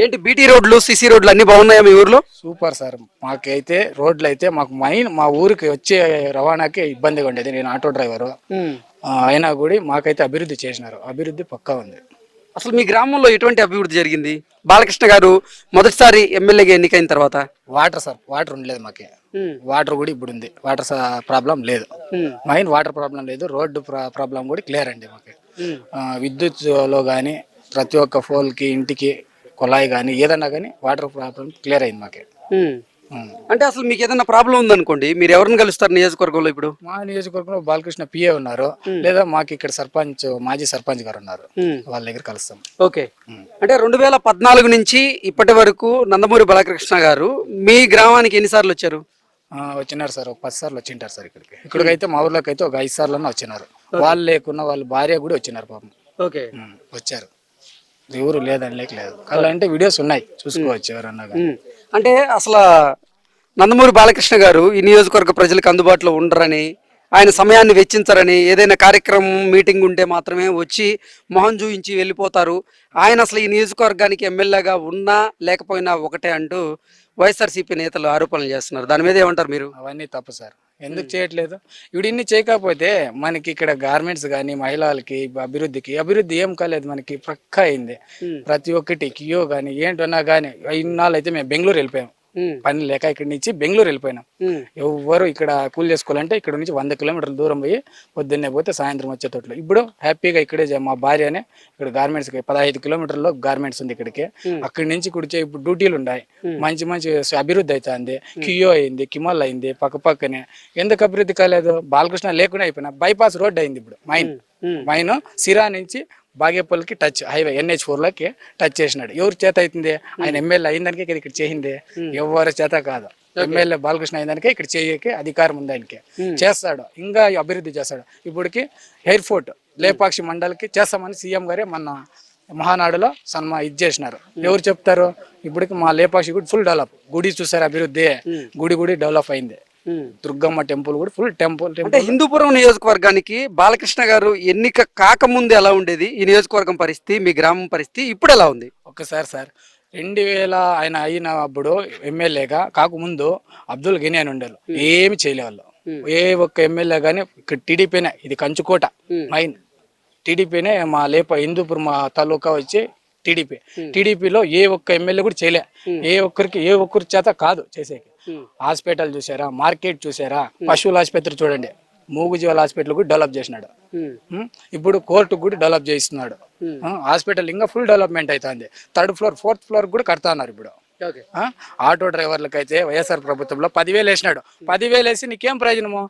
ఏంటి బీటీ రోడ్లు, సిసి రోడ్లు అన్ని బాగున్నాయా మీ ఊర్లో? Super sir. మాకైతే రోడ్లు అయితే మాకు మా ఊరికి వచ్చే రవాణాకి ఇబ్బందిగా ఉండేది. నేను ఆటో డ్రైవరు, అయినా కూడా మాకైతే అభివృద్ధి చేసినారు. అభివృద్ధి పక్కా ఉంది. అసలు మీ గ్రామంలో ఎటువంటి అభివృద్ధి జరిగింది? బాలకృష్ణ గారు మొదటిసారి ఎమ్మెల్యేగా ఎన్నికైన తర్వాత వాటర్ సార్, వాటర్ ఉండలేదు మాకి. వాటర్ కూడా ఇప్పుడు ఉంది. వాటర్ ప్రాబ్లం లేదు. మెయిన్ వాటర్ ప్రాబ్లం లేదు. రోడ్డు ప్రాబ్లం కూడా క్లియర్ అండి మాకి. విద్యుత్ లో కానీ ప్రతి ఒక్క ఫోల్కి ఇంటికి కుళాయి కానీ ఏదన్నా కానీ వాటర్ ప్రాబ్లం క్లియర్ అయింది మాకి. అంటే అసలు మీకు ఏదైనా ప్రాబ్లం ఉందనుకోండి, మీరు ఎవరిని కలుస్తారు నియోజకవర్గంలో? ఇప్పుడు మా నియోజకవర్గంలో బాలకృష్ణ పిఏ ఉన్నారు, లేదా మాకు ఇక్కడ సర్పంచ్, మాజీ సర్పంచ్ గారు ఉన్నారు, వాళ్ళ దగ్గర కలుస్తాం. ఓకే, అంటే 2014 నుంచి ఇప్పటి వరకు నందమూరి బాలకృష్ణ గారు మీ గ్రామానికి ఎన్నిసార్లు వచ్చారు? వచ్చినారు సార్, ఒక 10 సార్లు వచ్చింటారు సార్. ఇక్కడికైతే మా ఊర్లోకి అయితే ఒక 5 సార్లు వచ్చినారు. వాళ్ళు లేకున్నా వాళ్ళ భార్య కూడా వచ్చినారు పాపం. ఓకే, వచ్చారు. ఎవరు లేదని లేదు. అంటే వీడియోస్ ఉన్నాయి, చూసుకోవచ్చు ఎవరన్నా. అంటే అసలు నందమూరి బాలకృష్ణ గారు ఈ నియోజకవర్గ ప్రజలకు అందుబాటులో ఉండరని, ఆయన సమయాన్ని వెచ్చించరని, ఏదైనా కార్యక్రమం మీటింగ్ ఉంటే మాత్రమే వచ్చి మొహం చూయించి వెళ్ళిపోతారు, ఆయన అసలు ఈ నియోజకవర్గానికి ఎమ్మెల్యేగా ఉన్నా లేకపోయినా ఒకటే అంటూ వైఎస్ఆర్సీపీ నేతలు ఆరోపణలు చేస్తున్నారు. దాని మీద ఏమంటారు మీరు? అవన్నీ తప్పు సార్. ఎందుకు చేయట్లేదు? ఇన్ని చేయకపోతే మనకి ఇక్కడ గార్మెంట్స్ కానీ మహిళలకి అభివృద్ధి ఏం కాలేదు. మనకి పక్కా అయింది. ప్రతి ఒక్కటి కియో కానీ ఏంటన్నా కానీ. ఇన్నాళ్ళు అయితే మేము బెంగళూరు వెళ్ళిపోయాం, పని లేక ఇక్కడి నుంచి బెంగళూరు వెళ్ళిపోయినాం. ఎవరు ఇక్కడ కూలి చేసుకోవాలంటే ఇక్కడ నుంచి 100 కిలోమీటర్ల దూరం పోయి పొద్దున్నే పోతే సాయంత్రం వచ్చేటట్లు. ఇప్పుడు హ్యాపీగా ఇక్కడే మా భార్యనే ఇక్కడ గార్మెంట్స్ 15 కిలోమీటర్లో గార్మెంట్స్ ఉంది ఇక్కడికి. అక్కడి నుంచి కుడిచే ఇప్పుడు డ్యూటీలు ఉన్నాయి. మంచి అభివృద్ధి అవుతుంది. కియో అయింది, కిమల్ అయింది పక్కనే. ఎందుకు అభివృద్ధి కాలేదు? బాలకృష్ణ లేకుండా అయిపోయినా. బైపాస్ రోడ్ అయింది ఇప్పుడు. మైన్ సిరా నుంచి బాగేపల్లికి టచ్ హైవే NH4లోకి టచ్ చేసినాడు. ఎవరి చేత అవుతుంది? ఆయన ఎమ్మెల్యే అయిందానికే ఇక్కడ చేయింది, ఎవరి చేత కాదు. ఎమ్మెల్యే బాలకృష్ణ అయిందానికే ఇక్కడ చేయకే అధికారం ఉంది ఆయనకి. చేస్తాడు, ఇంకా అభివృద్ధి చేస్తాడు. ఇప్పటికి ఎయిర్పోర్ట్ లేపాక్షి మండలికి చేస్తామని సీఎం గారే మొన్న మహానాడులో చేసినారు. ఎవరు చెప్తారు? ఇప్పటికి మా లేపాక్షి కూడా ఫుల్ డెవలప్. గుడి చూసారు అభివృద్ధి, గుడి డెవలప్ అయింది. దుర్గమ్మ టెంపుల్ కూడా ఫుల్ టెంపుల్. అంటే హిందూపురం నియోజకవర్గానికి బాలకృష్ణ గారు ఎన్నిక కాకముందు ఎలా ఉండేది ఈ నియోజకవర్గం పరిస్థితి, మీ గ్రామం పరిస్థితి ఇప్పుడు ఎలా ఉంది? ఒక్కసారి సార్, 2000 ఆయన అయినప్పుడు ఎమ్మెల్యేగా కాకముందు అబ్దుల్ గని అని ఉండేవాళ్ళు. ఏమి చేయలేవాళ్ళు. ఏ ఒక్క ఎమ్మెల్యే కానీ ఇక్కడ టీడీపీనే. ఇది కంచుకోట మైన్ టీడీపీనే. మా హిందూపురం తాలూకా వచ్చి టీడీపీలో ఏ ఒక్క ఎమ్మెల్యే కూడా చేయలే. ఏ ఒక్కరి చేత కాదు చేసేకి. హాస్పిటల్ చూసారా, మార్కెట్ చూసారా, పశువుల ఆసుపత్రి చూడండి, మూగుజీవాల హాస్పిటల్ కూడా డెవలప్ చేసినాడు. ఇప్పుడు కోర్టు కూడా డెవలప్ చేస్తున్నాడు. హాస్పిటల్ ఇంకా ఫుల్ డెవలప్మెంట్ అవుతుంది. 3rd ఫ్లోర్ 4th ఫ్లోర్ కూడా కడతాన్నారు ఇప్పుడు. ఆటో డ్రైవర్లకు అయితే వైఎస్ఆర్ ప్రభుత్వంలో 10,000 వేసినాడు. 10,000 వేసి నీకేం ప్రయోజనము?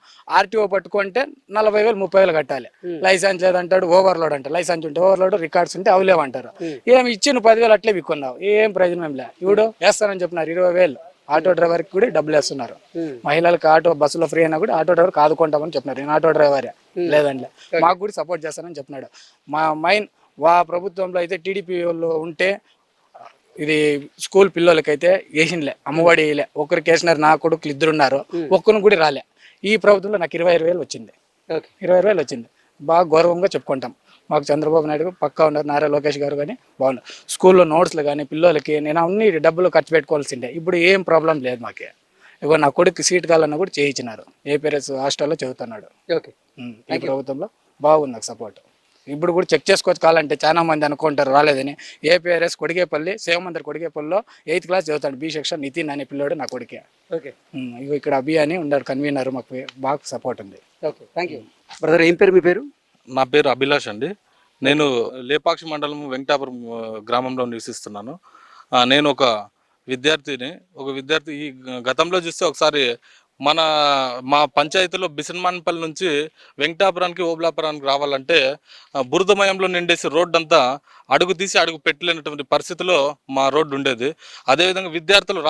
RTO పట్టుకుంటే 40,000 30,000 కట్టాలి. లైసెన్స్ లేదంటాడు, ఓవర్లోడ్ అంటారు. లైసెన్స్ ఉంటే ఓవర్లోడ్, రికార్డ్స్ ఉంటే అవి లేవంటారు. ఏమి ఇచ్చి నువ్వు 10,000 అట్లే విక్కున్నావు, ఏం ప్రయోజనం ఏం లే. ఇప్పుడు వేస్తానని చెప్పినారు 20,000 ఆటో డ్రైవర్కి కూడా డబ్బులు వేస్తున్నారు. మహిళలకు ఆటో బస్సులో ఫ్రీ అయినా కూడా ఆటో డ్రైవర్ ఆదుకుంటామని చెప్పినారు. నేను ఆటో డ్రైవరే, లేదండి మాకు కూడా సపోర్ట్ చేస్తానని చెప్పినాడు. మా ప్రభుత్వంలో అయితే టీడీపీ వాళ్ళు ఉంటే ఇది స్కూల్ పిల్లలకైతే వేసినలే, అమ్మఒడి వేయలే. ఒకరికి వేసినారు, నా కొడుకులు 2 ఉన్నారు, ఒక్కరిని కూడా రాలే. ఈ ప్రభుత్వంలో నాకు 26,000 వచ్చింది. 26,000 వచ్చింది. బాగా గౌరవంగా చెప్పుకుంటాం. మాకు చంద్రబాబు నాయుడు పక్కా ఉన్నారు, నారా లోకేష్ గారు కానీ బాగున్నారు. స్కూల్లో నోట్స్లు కానీ పిల్లలకి నేను అన్ని డబ్బులు ఖర్చు పెట్టుకోవాల్సిందే. ఇప్పుడు ఏం ప్రాబ్లం లేదు మాకే. ఇగో నా కొడుకు సీట్ కావాలన్నా కూడా చేయించినారు. APRS హాస్టల్లో చదువుతున్నాడు. ఈ ప్రభుత్వంలో బాగుంది నాకు సపోర్ట్. ఇప్పుడు కూడా చెక్ చేసుకోవచ్చు కావాలంటే. చాలా మంది అనుకుంటారు రాలేదని. APRS కొడిగేపల్లి, శివమందిర్ కొడిగేపల్లిలో 8th క్లాస్ చదువుతాడు. B సెక్షన్ నితిన్ అనే పిల్లోడు నా కొడుకే. ఇగో ఇక్కడ అభి అని ఉన్నాడు కన్వీనర్, మాకు బాగా సపోర్ట్ ఉంది. బ్రదర్, ఏం పేరు మీ పేరు? నా పేరు అభిలాష్ అండి. నేను లేపాక్షి మండలం వెంకటాపురం గ్రామంలో నివసిస్తున్నాను. నేను ఒక విద్యార్థి. ఈ గతంలో చూస్తే ఒకసారి మా పంచాయతీలో బిసన్మాన్పల్లి నుంచి వెంకటాపురానికి ఓబులాపురానికి రావాలంటే బురదమయంలో నిండేసి రోడ్డు అంతా అడుగు తీసి అడుగు పెట్టలేనటువంటి పరిస్థితిలో మా రోడ్డు ఉండేది. అదేవిధంగా విద్యార్థులు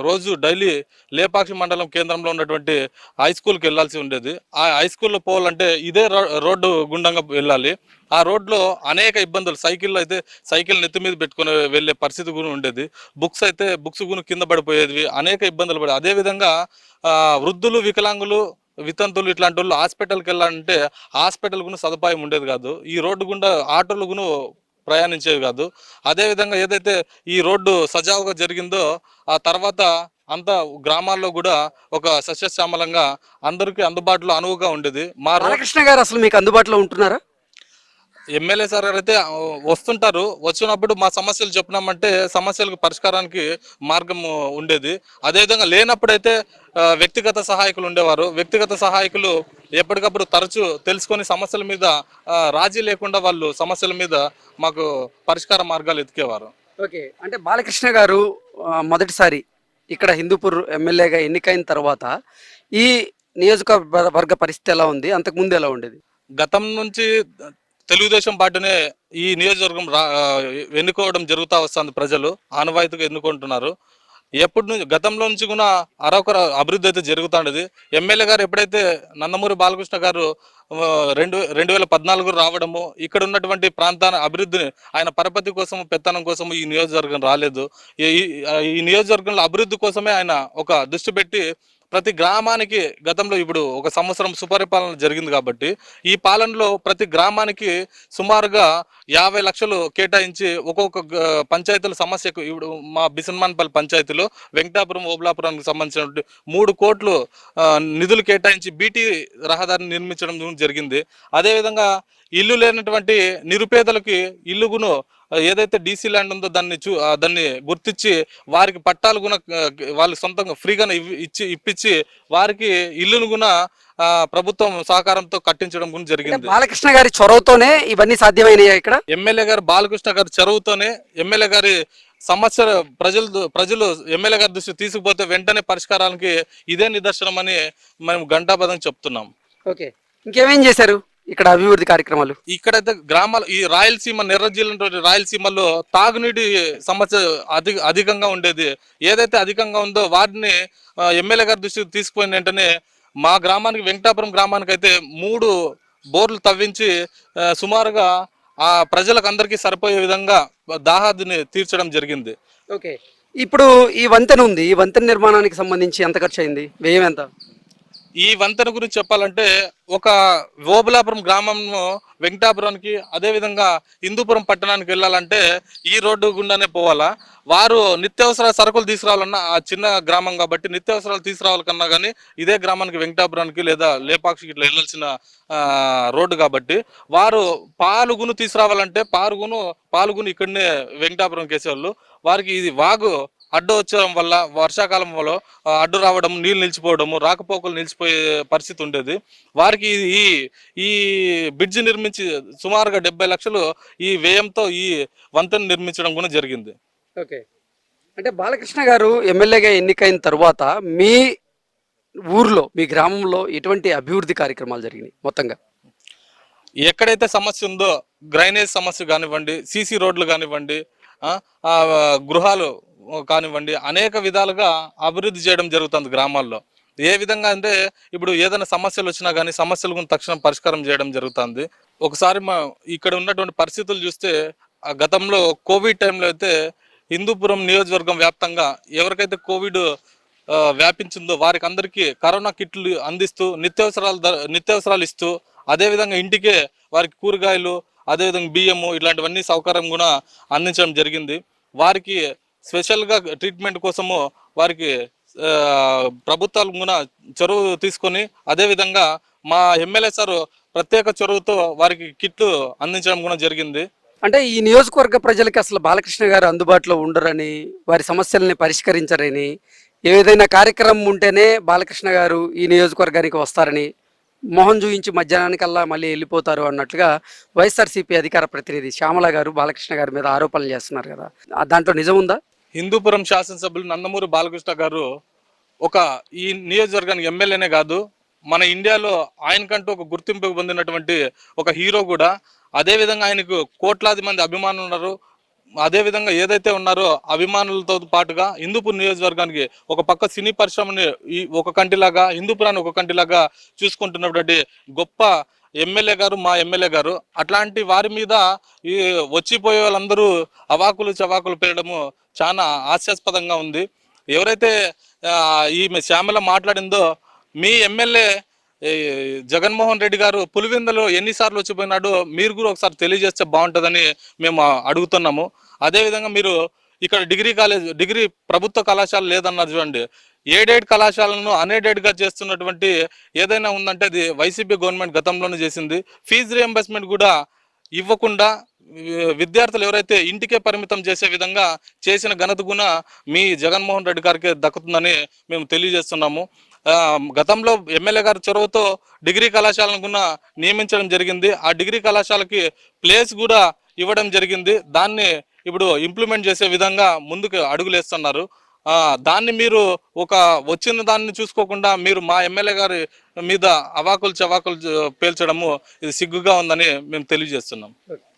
రోజు డైలీ లేపాక్షి మండలం కేంద్రంలో ఉన్నటువంటి హై స్కూల్కి వెళ్ళాల్సి ఉండేది. ఆ హై స్కూల్లో పోవాలంటే ఇదే రోడ్డు గుండంగా వెళ్ళాలి. ఆ రోడ్లో అనేక ఇబ్బందులు, సైకిళ్ళు అయితే సైకిల్ నెత్తి మీద పెట్టుకుని వెళ్ళే పరిస్థితి కూడా ఉండేది. బుక్స్ కూడా కింద పడిపోయేవి, అనేక ఇబ్బందులు పడేవి. అదేవిధంగా వృద్ధులు, వికలాంగులు, వితంతులు ఇట్లాంటి వాళ్ళు హాస్పిటల్కి వెళ్ళాలంటే హాస్పిటల్ కూడా సదుపాయం ఉండేది కాదు. ఈ రోడ్డు గుండా ఆటోలు కూడా ప్రయాణించేవి కాదు. అదేవిధంగా ఏదైతే ఈ రోడ్డు సజావుగా జరిగిందో ఆ తర్వాత అంతా గ్రామాల్లో కూడా ఒక సస్యశ్యామలంగా అందరికీ అందుబాటులో అనువుగా ఉండేది. మా బాలకృష్ణ గారు అసలు మీకు అందుబాటులో ఉంటున్నారా? ఎమ్మెల్యే సార్ గారు అయితే వస్తుంటారు. వచ్చినప్పుడు మా సమస్యలు చెప్పినామంటే సమస్యలకు పరిష్కారానికి మార్గం ఉండేది. అదేవిధంగా లేనప్పుడైతే వ్యక్తిగత సహాయకులు ఉండేవారు. వ్యక్తిగత సహాయకులు ఎప్పటికప్పుడు తరచూ తెలుసుకొని సమస్యల మీద రాజీ లేకుండా వాళ్ళు సమస్యల మీద మాకు పరిష్కార మార్గాలు ఎతికేవారు. ఓకే, అంటే బాలకృష్ణ గారు మొదటిసారి ఇక్కడ హిందూపూర్ ఎమ్మెల్యేగా ఎన్నికైన తర్వాత ఈ నియోజకవర్గ పరిస్థితి ఎలా ఉంది, అంతకుముందు ఎలా ఉండేది? గతం నుంచి తెలుగుదేశం పార్టీనే ఈ నియోజకవర్గం ఎన్నుకోవడం జరుగుతూ వస్తుంది. ప్రజలు ఆనవాయితీగా ఎన్నుకుంటున్నారు. ఎప్పటి నుంచి గతంలో నుంచి కూడా అరొకర అభివృద్ధి అయితే జరుగుతుండేది. ఎమ్మెల్యే గారు ఎప్పుడైతే నందమూరి బాలకృష్ణ గారు 2014 రావడము, ఇక్కడ ఉన్నటువంటి ప్రాంతాల అభివృద్ధిని ఆయన పరపతి కోసం, పెత్తనం కోసం ఈ నియోజకవర్గం రాలేదు. ఈ నియోజకవర్గంలో అభివృద్ధి కోసమే ఆయన ఒక దృష్టి పెట్టి ప్రతి గ్రామానికి గతంలో ఇప్పుడు 1 సంవత్సరం సుపరిపాలన జరిగింది కాబట్టి ఈ పాలనలో ప్రతి గ్రామానికి సుమారుగా 50 లక్షలు కేటాయించి ఒక్కొక్క పంచాయతీల సమస్యకు, ఇప్పుడు మా బిసన్మాన్పల్లి పంచాయతీలో వెంకటాపురం, ఓబులాపురానికి సంబంధించినటువంటి 3 కోట్లు నిధులు కేటాయించి బీటీ రహదారిని నిర్మించడం జరిగింది. అదేవిధంగా ఇల్లు లేనటువంటి నిరుపేదలకి ఇల్లుగును ఏదైతే డీసీ ల్యాండ్ ఉందో దాన్ని గుర్తించి వారికి పట్టాలు కూడా వాళ్ళు సొంతంగా ఫ్రీగానే ఇప్పించి వారికి ఇల్లును కూడా ప్రభుత్వం సహకారంతో కట్టించడం కూడా జరిగింది. బాలకృష్ణ గారి చొరవతోనే ఇవన్నీ సాధ్యమైనయా? ఇక్కడ ఎమ్మెల్యే గారు బాలకృష్ణ గారి చొరవతోనే, ఎమ్మెల్యే గారి సమస్య ప్రజలు ఎమ్మెల్యే గారి దృష్టి తీసుకుపోతే వెంటనే పరిష్కారానికి ఇదే నిదర్శనం అని మేము ఘంటాపథం చెప్తున్నాం. ఓకే, ఇంకేమేం చేశారు ఇక్కడ అభివృద్ధి కార్యక్రమాలు? ఇక్కడైతే గ్రామాలు, ఈ రాయలసీమ, నెర్ర జిల్లా రాయలసీమలో తాగునీటి సమస్య అధికంగా ఉండేది. ఏదైతే అధికంగా ఉందో వాటిని ఎమ్మెల్యే గారి దృష్టికి తీసుకుపోయిన వెంటనే మా గ్రామానికి, వెంకటాపురం గ్రామానికి అయితే 3 బోర్లు తవ్వించి సుమారుగా ఆ ప్రజలకు అందరికీ సరిపోయే విధంగా దాహాదిని తీర్చడం జరిగింది. ఓకే, ఇప్పుడు ఈ వంతెన ఉంది, ఈ వంతెన నిర్మాణానికి సంబంధించి ఎంత ఖర్చు అయింది, వ్యయం ఎంత? ఈ వంతెన గురించి చెప్పాలంటే ఒక ఓబులాపురం గ్రామం వెంకటాపురానికి, అదేవిధంగా హిందూపురం పట్టణానికి వెళ్ళాలంటే ఈ రోడ్డు గుండానే పోవాలా. వారు నిత్యావసర సరుకులు తీసుకురావాలన్నా, ఆ చిన్న గ్రామం కాబట్టి నిత్యావసరాలు తీసుకురావాలన్నా కానీ ఇదే గ్రామానికి, వెంకటాపురానికి లేదా లేపాక్షికి ఇట్లా వెళ్ళాల్సిన రోడ్డు కాబట్టి వారు పాలుగును తీసుకురావాలంటే పాలుగును ఇక్కడనే వెంకటాపురం కేసేవాళ్ళు. వారికి ఇది వాగు అడ్డు వచ్చడం వల్ల, వర్షాకాలం వల్ల అడ్డు రావడం, నీళ్ళు నిలిచిపోవడము, రాకపోకలు నిలిచిపోయే పరిస్థితి ఉండేది. వారికి ఈ బ్రిడ్జ్ నిర్మించి సుమారుగా 70 లక్షలు ఈ వ్యయంతో ఈ వంతెన నిర్మించడం కూడా జరిగింది. ఓకే, అంటే బాలకృష్ణ గారు ఎమ్మెల్యేగా ఎన్నికైన తర్వాత మీ ఊర్లో, మీ గ్రామంలో ఎటువంటి అభివృద్ధి కార్యక్రమాలు జరిగినాయి? మొత్తంగా ఎక్కడైతే సమస్య ఉందో డ్రైనేజ్ సమస్య కానివ్వండి, సీసీ రోడ్లు కానివ్వండి, గృహాలు కానివ్వండి, అనేక విధాలుగా అభివృద్ధి చేయడం జరుగుతుంది గ్రామాల్లో. ఏ విధంగా అంటే ఇప్పుడు ఏదైనా సమస్యలు వచ్చినా కానీ సమస్యలకు తక్షణం పరిష్కారం చేయడం జరుగుతుంది. ఒకసారి ఇక్కడ ఉన్నటువంటి పరిస్థితులు చూస్తే గతంలో కోవిడ్ టైంలో అయితే హిందూపురం నియోజకవర్గం వ్యాప్తంగా ఎవరికైతే కోవిడ్ వ్యాపించిందో వారికి అందరికీ కరోనా కిట్లు అందిస్తూ నిత్యావసరాలు ఇస్తూ, అదేవిధంగా ఇంటికే వారికి కూరగాయలు, అదేవిధంగా బియ్యము ఇట్లాంటివన్నీ సౌకర్యం కూడా అందించడం జరిగింది. వారికి స్పెషల్గా ట్రీట్మెంట్ కోసము వారికి ప్రభుత్వాలు కూడా చొరవ తీసుకొని, అదేవిధంగా మా ఎమ్మెల్యే సార్ ప్రత్యేక చొరవతో వారికి కిట్లు అందించడం కూడా జరిగింది. అంటే ఈ నియోజకవర్గ ప్రజలకి అసలు బాలకృష్ణ గారు అందుబాటులో ఉండరని, వారి సమస్యల్ని పరిష్కరించరని, ఏదైనా కార్యక్రమం ఉంటేనే బాలకృష్ణ గారు ఈ నియోజకవర్గానికి వస్తారని, మొహం చూయించి మధ్యాహ్నానికల్లా మళ్ళీ వెళ్ళిపోతారు అన్నట్లుగా వైఎస్ఆర్సీపీ అధికార ప్రతినిధి శ్యామల గారు బాలకృష్ణ గారి మీద ఆరోపణలు చేస్తున్నారు కదా, దాంట్లో నిజం ఉందా? హిందూపురం శాసనసభ్యులు నందమూరి బాలకృష్ణ గారు ఈ నియోజకవర్గానికి ఎమ్మెల్యేనే కాదు, మన ఇండియాలో ఆయనకంటూ ఒక గుర్తింపు పొందినటువంటి ఒక హీరో కూడా. అదేవిధంగా ఆయనకు కోట్లాది మంది అభిమానులు ఉన్నారు. అదేవిధంగా ఏదైతే ఉన్నారో అభిమానులతో పాటుగా హిందూపూర్ నియోజకవర్గానికి ఒక పక్క సినీ పరిశ్రమని ఈ ఒక కంటిలాగా, హిందూపురాన్ని ఒక కంటిలాగా చూసుకుంటున్నటువంటి గొప్ప ఎమ్మెల్యే గారు, మా ఎమ్మెల్యే గారు. అట్లాంటి వారి మీద ఈ వచ్చిపోయే వాళ్ళందరూ అవాకులు చవాకులు పేయడము చాలా హాస్యాస్పదంగా ఉంది. ఎవరైతే ఈమె శ్యామల మాట్లాడిందో, మీ ఎమ్మెల్యే జగన్మోహన్ రెడ్డి గారు పులివెందులో ఎన్నిసార్లు వచ్చిపోయినాడో మీరు కూడా ఒకసారి తెలియజేస్తే బాగుంటుందని మేము అడుగుతున్నాము. అదేవిధంగా మీరు ఇక్కడ డిగ్రీ ప్రభుత్వ కళాశాల లేదన్నారు చూడండి. ఎయిడెడ్ కళాశాలను అన్ఎయిడెడ్గా చేస్తున్నటువంటి ఏదైనా ఉందంటే అది వైసీపీ గవర్నమెంట్ గతంలోనే చేసింది. ఫీజు రియంబర్స్మెంట్ కూడా ఇవ్వకుండా విద్యార్థులు ఎవరైతే ఇంటికే పరిమితం చేసే విధంగా చేసిన ఘనత గుణ మీ జగన్మోహన్ రెడ్డి గారికి దక్కుతుందని మేము తెలియజేస్తున్నాము. గతంలో ఎమ్మెల్యే గారి చొరవతో డిగ్రీ కళాశాలను కూడా నియమించడం జరిగింది. ఆ డిగ్రీ కళాశాలకి ప్లేస్ కూడా ఇవ్వడం జరిగింది. దాన్ని ఇప్పుడు ఇంప్లిమెంట్ చేసే విధంగా ముందుకు అడుగులేస్తున్నారు. దాన్ని మీరు వచ్చిన దాన్ని చూసుకోకుండా మీరు మా ఎమ్మెల్యే గారి మీద అవాకులు చవాకులు పేల్చడము ఇది సిగ్గుగా ఉందని మేము తెలియజేస్తున్నాం.